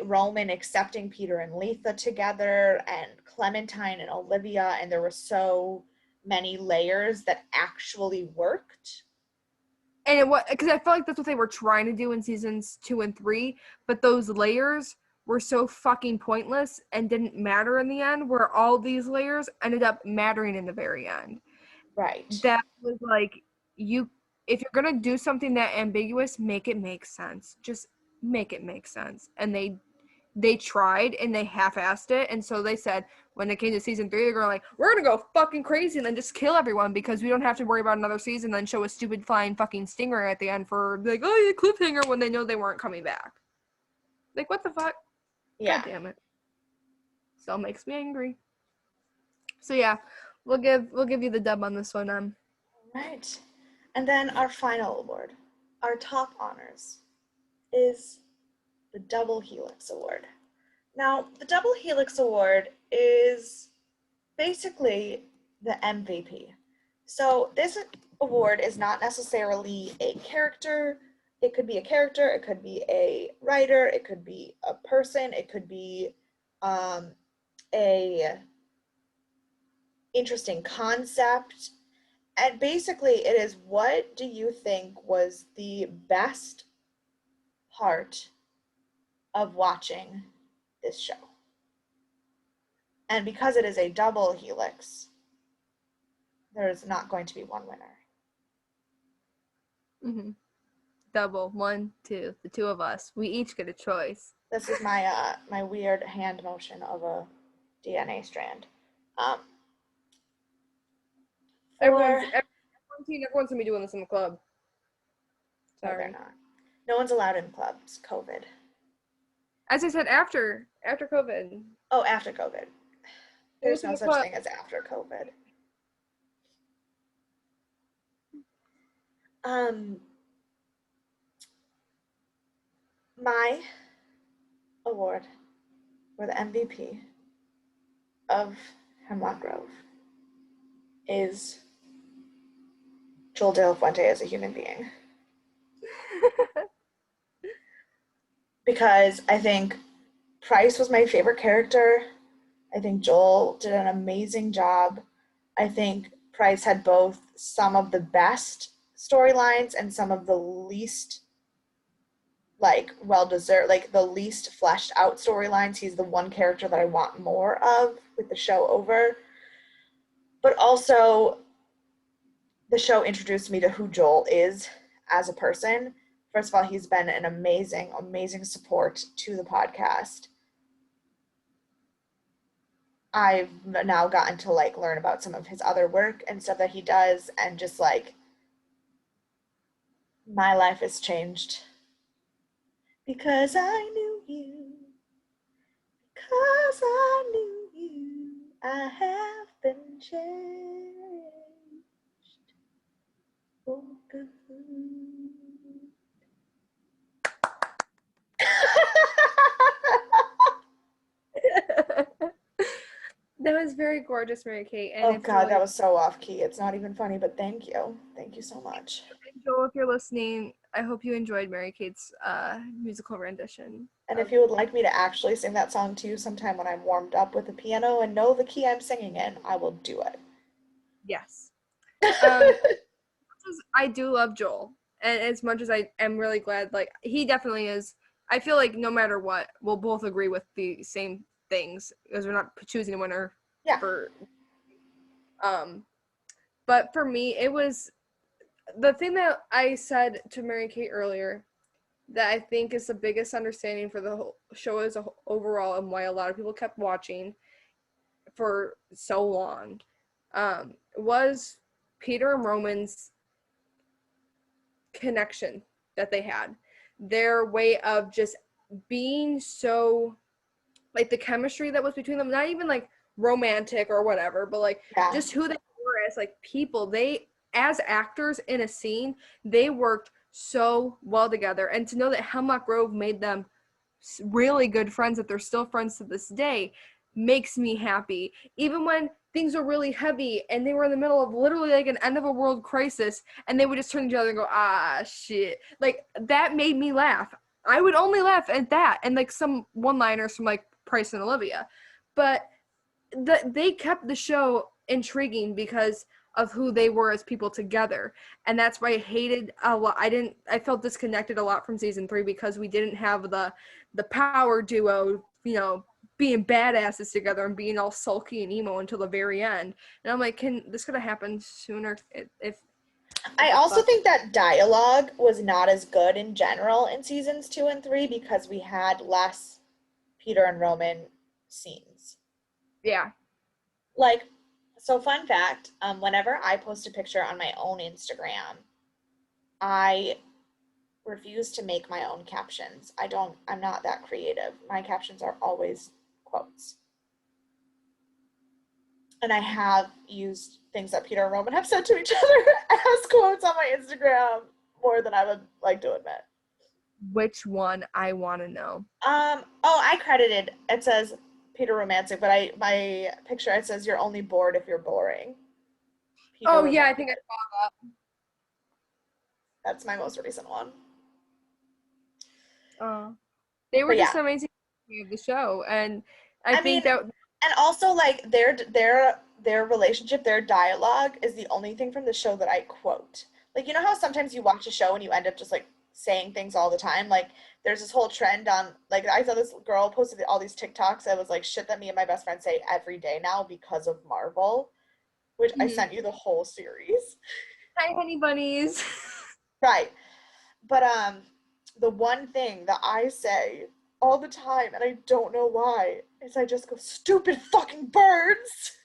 Roman accepting Peter and Letha together, and Clementine and Olivia, and there were so many layers that actually worked. And it was because I felt like that's what they were trying to do in seasons 2 and 3, but those layers were so fucking pointless and didn't matter in the end, where all these layers ended up mattering in the very end. Right. That was like, you if you're gonna do something that ambiguous, make it make sense. Just make it make sense. And they tried and they half-assed it, and so they said when it came to season 3, they're going like, we're gonna go fucking crazy and then just kill everyone because we don't have to worry about another season, and then show a stupid flying fucking stinger at the end for like, oh yeah, cliffhanger, when they know they weren't coming back. Like, what the fuck? God Yeah. damn it. So it makes me angry. So yeah, we'll give you the dub on this one. Right. And then our final award, our top honors, is the Double Helix Award. Now, the Double Helix Award is basically the MVP. So, this award is not necessarily a character. It could be a character, it could be a writer, it could be a person, it could be um, a interesting concept. And basically, it is, what do you think was the best part of watching this show? And because it is a double helix, there's not going to be one winner. Mm-hmm. Double, 1, 2, the two of us. We each get a choice. This is my weird hand motion of a DNA strand. Um, for Everyone's gonna be doing this in the club. No, they're Sorry. not. No one's allowed in clubs. COVID. As I said, after COVID. Oh, after COVID. Who's There's in no the such club? thing as after COVID. Um, my award for the MVP of Hemlock Grove is Joel De La Fuente as a human being. Because I think Price was my favorite character. I think Joel did an amazing job. I think Price had both some of the best storylines and some of the least like well deserved, like the least fleshed out storylines. He's the one character that I want more of with the show over. But also, the show introduced me to who Joel is as a person. First of all, he's been an amazing support to the podcast. I've now gotten to like learn about some of his other work and stuff that he does, and just like my life has changed because I knew you. Because I knew you, I have been changed for good. That was very gorgeous, Mary Kate. And Oh if God, Joel, that was so off key. It's not even funny, but thank you. Thank you so much. Joel, if you're listening, I hope you enjoyed Mary Kate's musical rendition And if of. you would like me to actually sing that song to you sometime when I'm warmed up with the piano and know the key I'm singing in, I will do it. Yes. Um, I do love Joel. And as much as I am really glad, like, he definitely is. I feel like no matter what, we'll both agree with the same things because we're not choosing a winner Yeah. for, but for me, it was the thing that I said to Mary Kate earlier that I think is the biggest understanding for the whole show as a whole, overall, and why a lot of people kept watching for so long, was Peter and Roman's connection that they had, their way of just being so, like, the chemistry that was between them, not even like romantic or whatever, but like Yeah. just who they were as like people. They, as actors in a scene, they worked so well together, and to know that Hemlock Grove made them really good friends, that they're still friends to this day, makes me happy. Even when things were really heavy and they were in the middle of literally like an end of a world crisis, and they would just turn to each other and go, ah, shit. Like, that made me laugh. I would only laugh at that and like some one-liners from like Price and Olivia. But they kept the show intriguing because of who they were as people together, and that's why I hated a lot. I felt disconnected a lot from season 3 because we didn't have the power duo, being badasses together and being all sulky and emo until the very end. And I'm like, can this could have happened sooner if I it also fuck. think that dialogue was not as good in general in seasons 2 and 3 because we had less Peter and Roman scenes. Yeah. Like, so fun fact, whenever I post a picture on my own Instagram, I refuse to make my own captions. I'm not that creative. My captions are always quotes. And I have used things that Peter and Roman have said to each other as quotes on my Instagram more than I would like to admit. Which one? I want to know. I credited, it says Peter Romantic, but my picture, it says you're only bored if you're boring. Peter Oh yeah, I Romantic. think I saw That's my most recent one. that. They were But just yeah, an amazing of the show, and I I think mean, that. and also like their relationship, their dialogue is the only thing from the show that I quote. Like, you know how sometimes you watch a show and you end up just like saying things all the time? Like, there's this whole trend on, like, I saw this girl posted all these TikToks that was like shit that me and my best friend say every day now because of Marvel, which I Mhm. sent you the whole series. Hi, honey bunnies. Right. But the one thing that I say all the time, and I don't know why, is I just go, stupid fucking birds.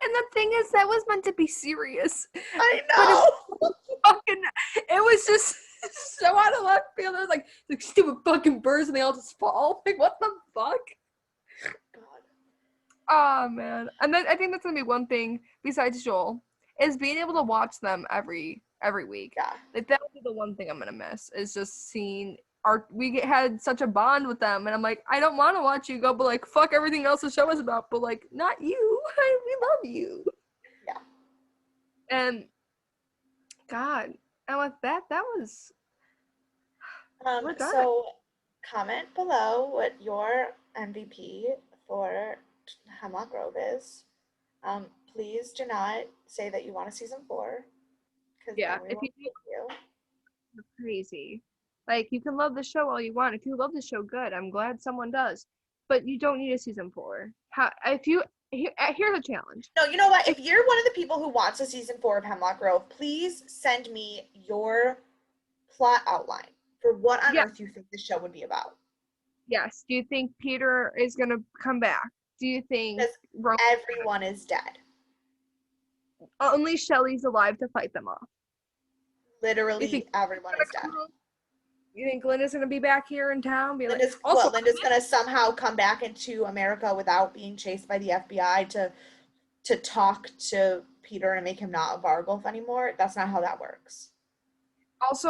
And the thing is, that was meant to be serious, I but know. fucking, it was just so out of left field. It was like stupid fucking birds, and they all just fall. Like, what the fuck? God. Oh man. And then I think that's gonna be one thing besides Joel, is being able to watch them every week. Yeah. Like, that would be the one thing I'm gonna miss, is just seeing had such a bond with them, and I'm like, I don't want to watch you go, but like, fuck everything else the show is about, but like, not you. We love you. Yeah. And God, and with that, we're done. So comment below what your MVP for Hemlock Grove is. Please do not say that you want a season 4, because Yeah, then we if you won't do, thank you. you're crazy. Like, you can love the show all you want. If you love the show, good. I'm glad someone does. But you don't need a season 4. How if you here's a challenge. No, you know what? If If you're one of the people who wants a season 4 of Hemlock Grove, please send me your plot outline for what on Yeah, earth you think the show would be about. yes. Do you think Peter is gonna come back? Do you think Because everyone is dead. only Shelly's alive to fight them off? You think Literally everyone is dead. you think Linda's gonna be back here in town? Be like, Linda's also, what? Linda's gonna somehow come back into America without being chased by the FBI to talk to Peter and make him not a Vargulf anymore. That's not how that works.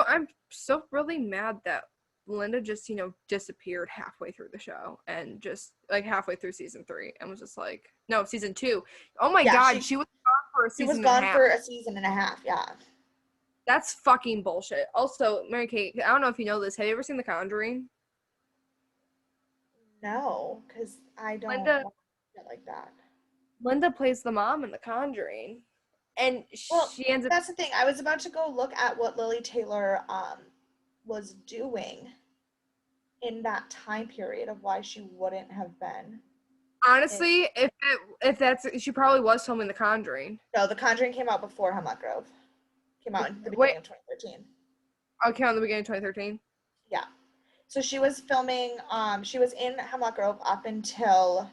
I'm so really mad that Linda just, disappeared halfway through the show, and just like halfway through season 3, and was just like, no, season 2. Oh my Yeah, God, she was gone for a she was season and a gone half. for a season and a half. Yeah. That's fucking bullshit. Also, Mary Kate, I don't know if you know this. Have you ever seen The Conjuring? No, because I don't Linda want shit like that. Linda plays the mom in The Conjuring, and Well, she ends up. that's the thing. I was about to go look at what Lily Taylor was doing in that time period of why she wouldn't have been in. Honestly, if that's, she probably was filming The Conjuring. No, The Conjuring came out before Hemlock Grove. Came out in the Wait, beginning of 2013. okay, on the beginning of 2013. Yeah. So she was filming, she was in Hemlock Grove up until,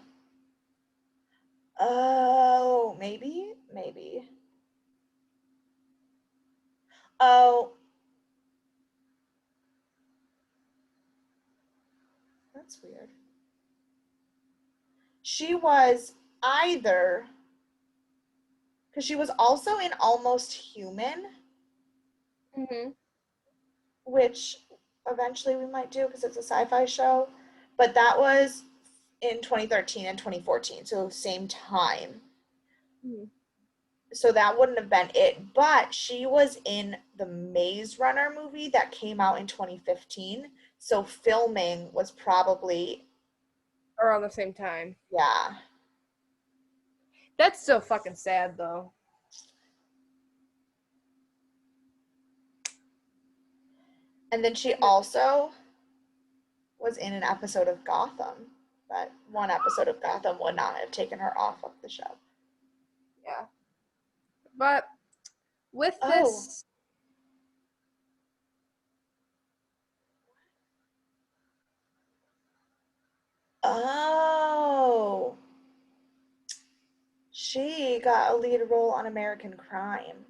oh, maybe. Oh, that's weird. She was either, because she was also in Almost Human, Mm-hmm. which eventually we might do because it's a sci-fi show, but that was in 2013 and 2014, so same time. So that wouldn't have been it, but she was in the Maze Runner movie that came out in 2015, so filming was probably, Around the same time. yeah. That's so fucking sad, though. And then she also was in an episode of Gotham, but one episode of Gotham would not have taken her off of the show. Yeah. But with Oh, this, oh, she got a lead role on American Crime,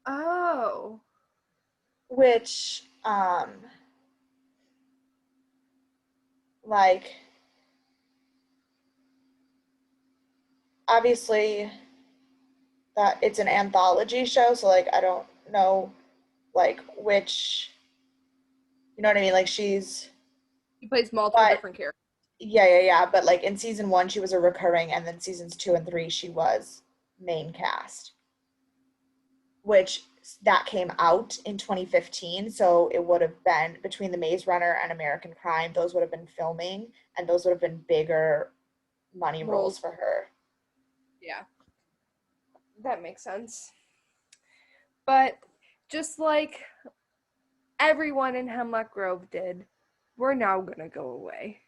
oh, which, like, obviously that it's an anthology show, so like I don't know like which, you know what I mean? Like she's, he plays multiple but different characters. yeah. But like in season one, she was a recurring, and then seasons two and three, she was main cast, which that came out in 2015. So it would have been between The Maze Runner and American Crime, those would have been filming, and those would have been bigger money roles Roles. for her. Yeah, that makes sense. But just like everyone in Hemlock Grove did, we're now gonna go away.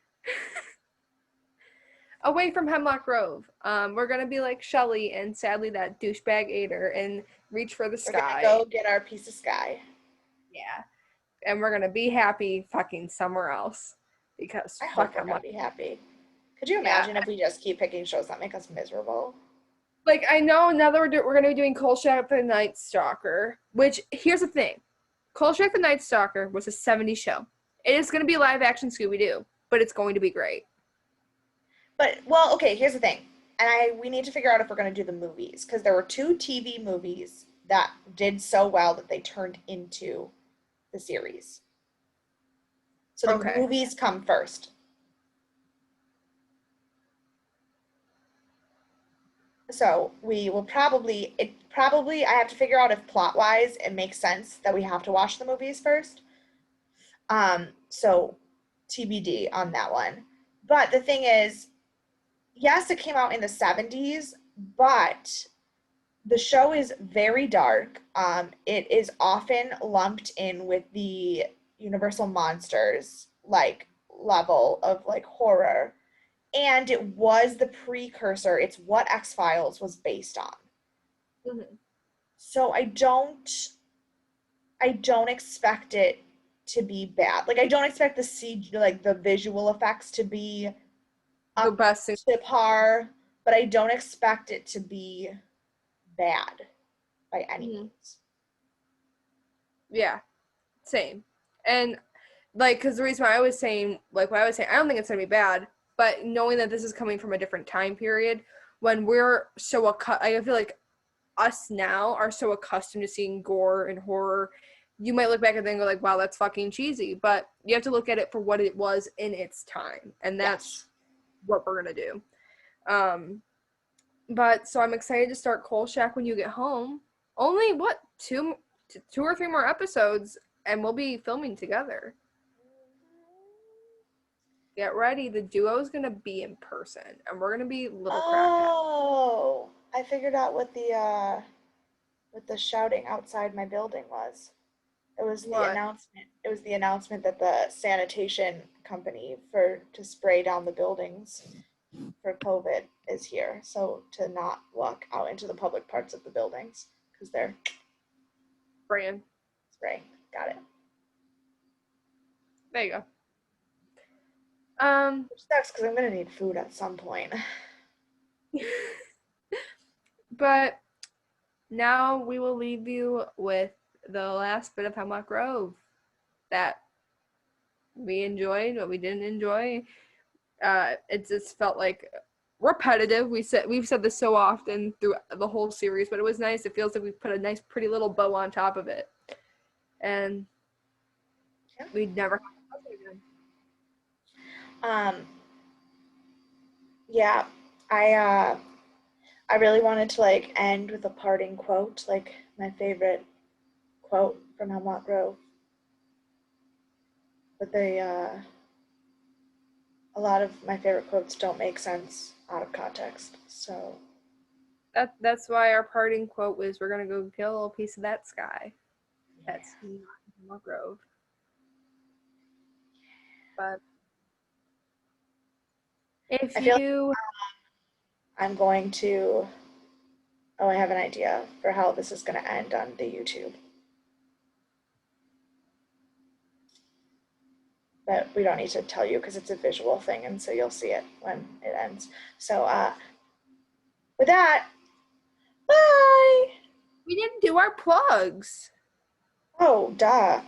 Away from Hemlock Grove. We're gonna be like Shelly and sadly that douchebag ate her and reach for the We're gonna sky. go get our piece of sky. Yeah. And we're gonna be happy fucking somewhere else. Because I hope fuck we're gonna Hemlock. be happy. Could you Yeah. imagine if we just keep picking shows that make us miserable? Like I know now that we're gonna be doing Kolchak the Night Stalker, which here's the thing. Kolchak the Night Stalker was a 70s show. It is gonna be live action Scooby Doo, but it's going to be great. But well, okay, here's the thing. And we need to figure out if we're gonna do the movies, because there were two TV movies that did so well that they turned into the series. So the Okay. movies come first. So we will probably I have to figure out if plot wise it makes sense that we have to watch the movies first. So TBD on that one. But the thing is, yes, it came out in the 70s, but the show is very dark. It is often lumped in with the Universal Monsters like level of like horror. And it was the precursor. It's what X-Files was based on. Mm-hmm. So I don't expect it to be bad. Like I don't expect the CG, like the visual effects to be The up best thing. to par, but I don't expect it to be bad by any Mm-hmm. means. Yeah, same. And like, because the reason why I was saying, like, what I was saying, I don't think it's gonna be bad, but knowing that this is coming from a different time period, when we're so I feel like us now are so accustomed to seeing gore and horror, you might look back at it and go like, wow, that's fucking cheesy. But you have to look at it for what it was in its time. And Yes. that's what we're gonna do. Um, but so I'm excited to start Kolchak when you get home. Only what, two or three more episodes and we'll be filming together. get ready. The duo is gonna be in person, and we're gonna be little crackheads. Oh, I figured out what the shouting outside my building was. It was the What? announcement. It was the announcement that the sanitation company for to spray down the buildings for COVID is here. So to not walk out into the public parts of the buildings because they're Brand. spraying. Got it. There you go. Which sucks because I'm gonna need food at some point. But now we will leave you with the last bit of Hemlock Grove that we enjoyed, what we didn't enjoy. It just felt like repetitive. We've said this so often through the whole series, but it was nice. It feels like we put a nice, pretty little bow on top of it, and Yeah. we'd never have to touch it again. Um, yeah, I really wanted to like end with a parting quote, like my favorite quote from Hemlock Grove. But a lot of my favorite quotes don't make sense out of context. So That's why our parting quote was, "We're gonna go kill a piece of that sky." That's not Hemlock Grove, but if I feel like you I'm going to. Oh, I have an idea for how this is going to end on the YouTube, but we don't need to tell you because it's a visual thing, and so you'll see it when it ends. So, with that, bye. we didn't do our plugs. Oh, duh.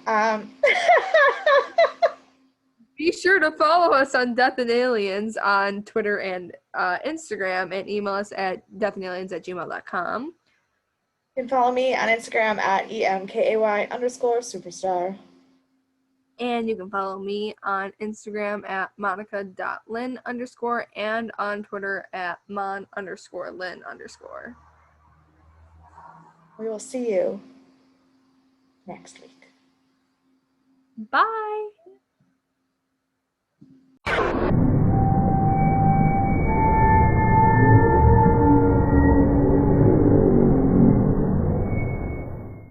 Be sure to follow us on Death and Aliens on Twitter and Instagram, and email us at deathandaliens@gmail.com. You can follow me on Instagram at EMKAY_superstar. And you can follow me on Instagram at monica.lynn_ and on Twitter at mon_lynn_. We will see you next week. Bye.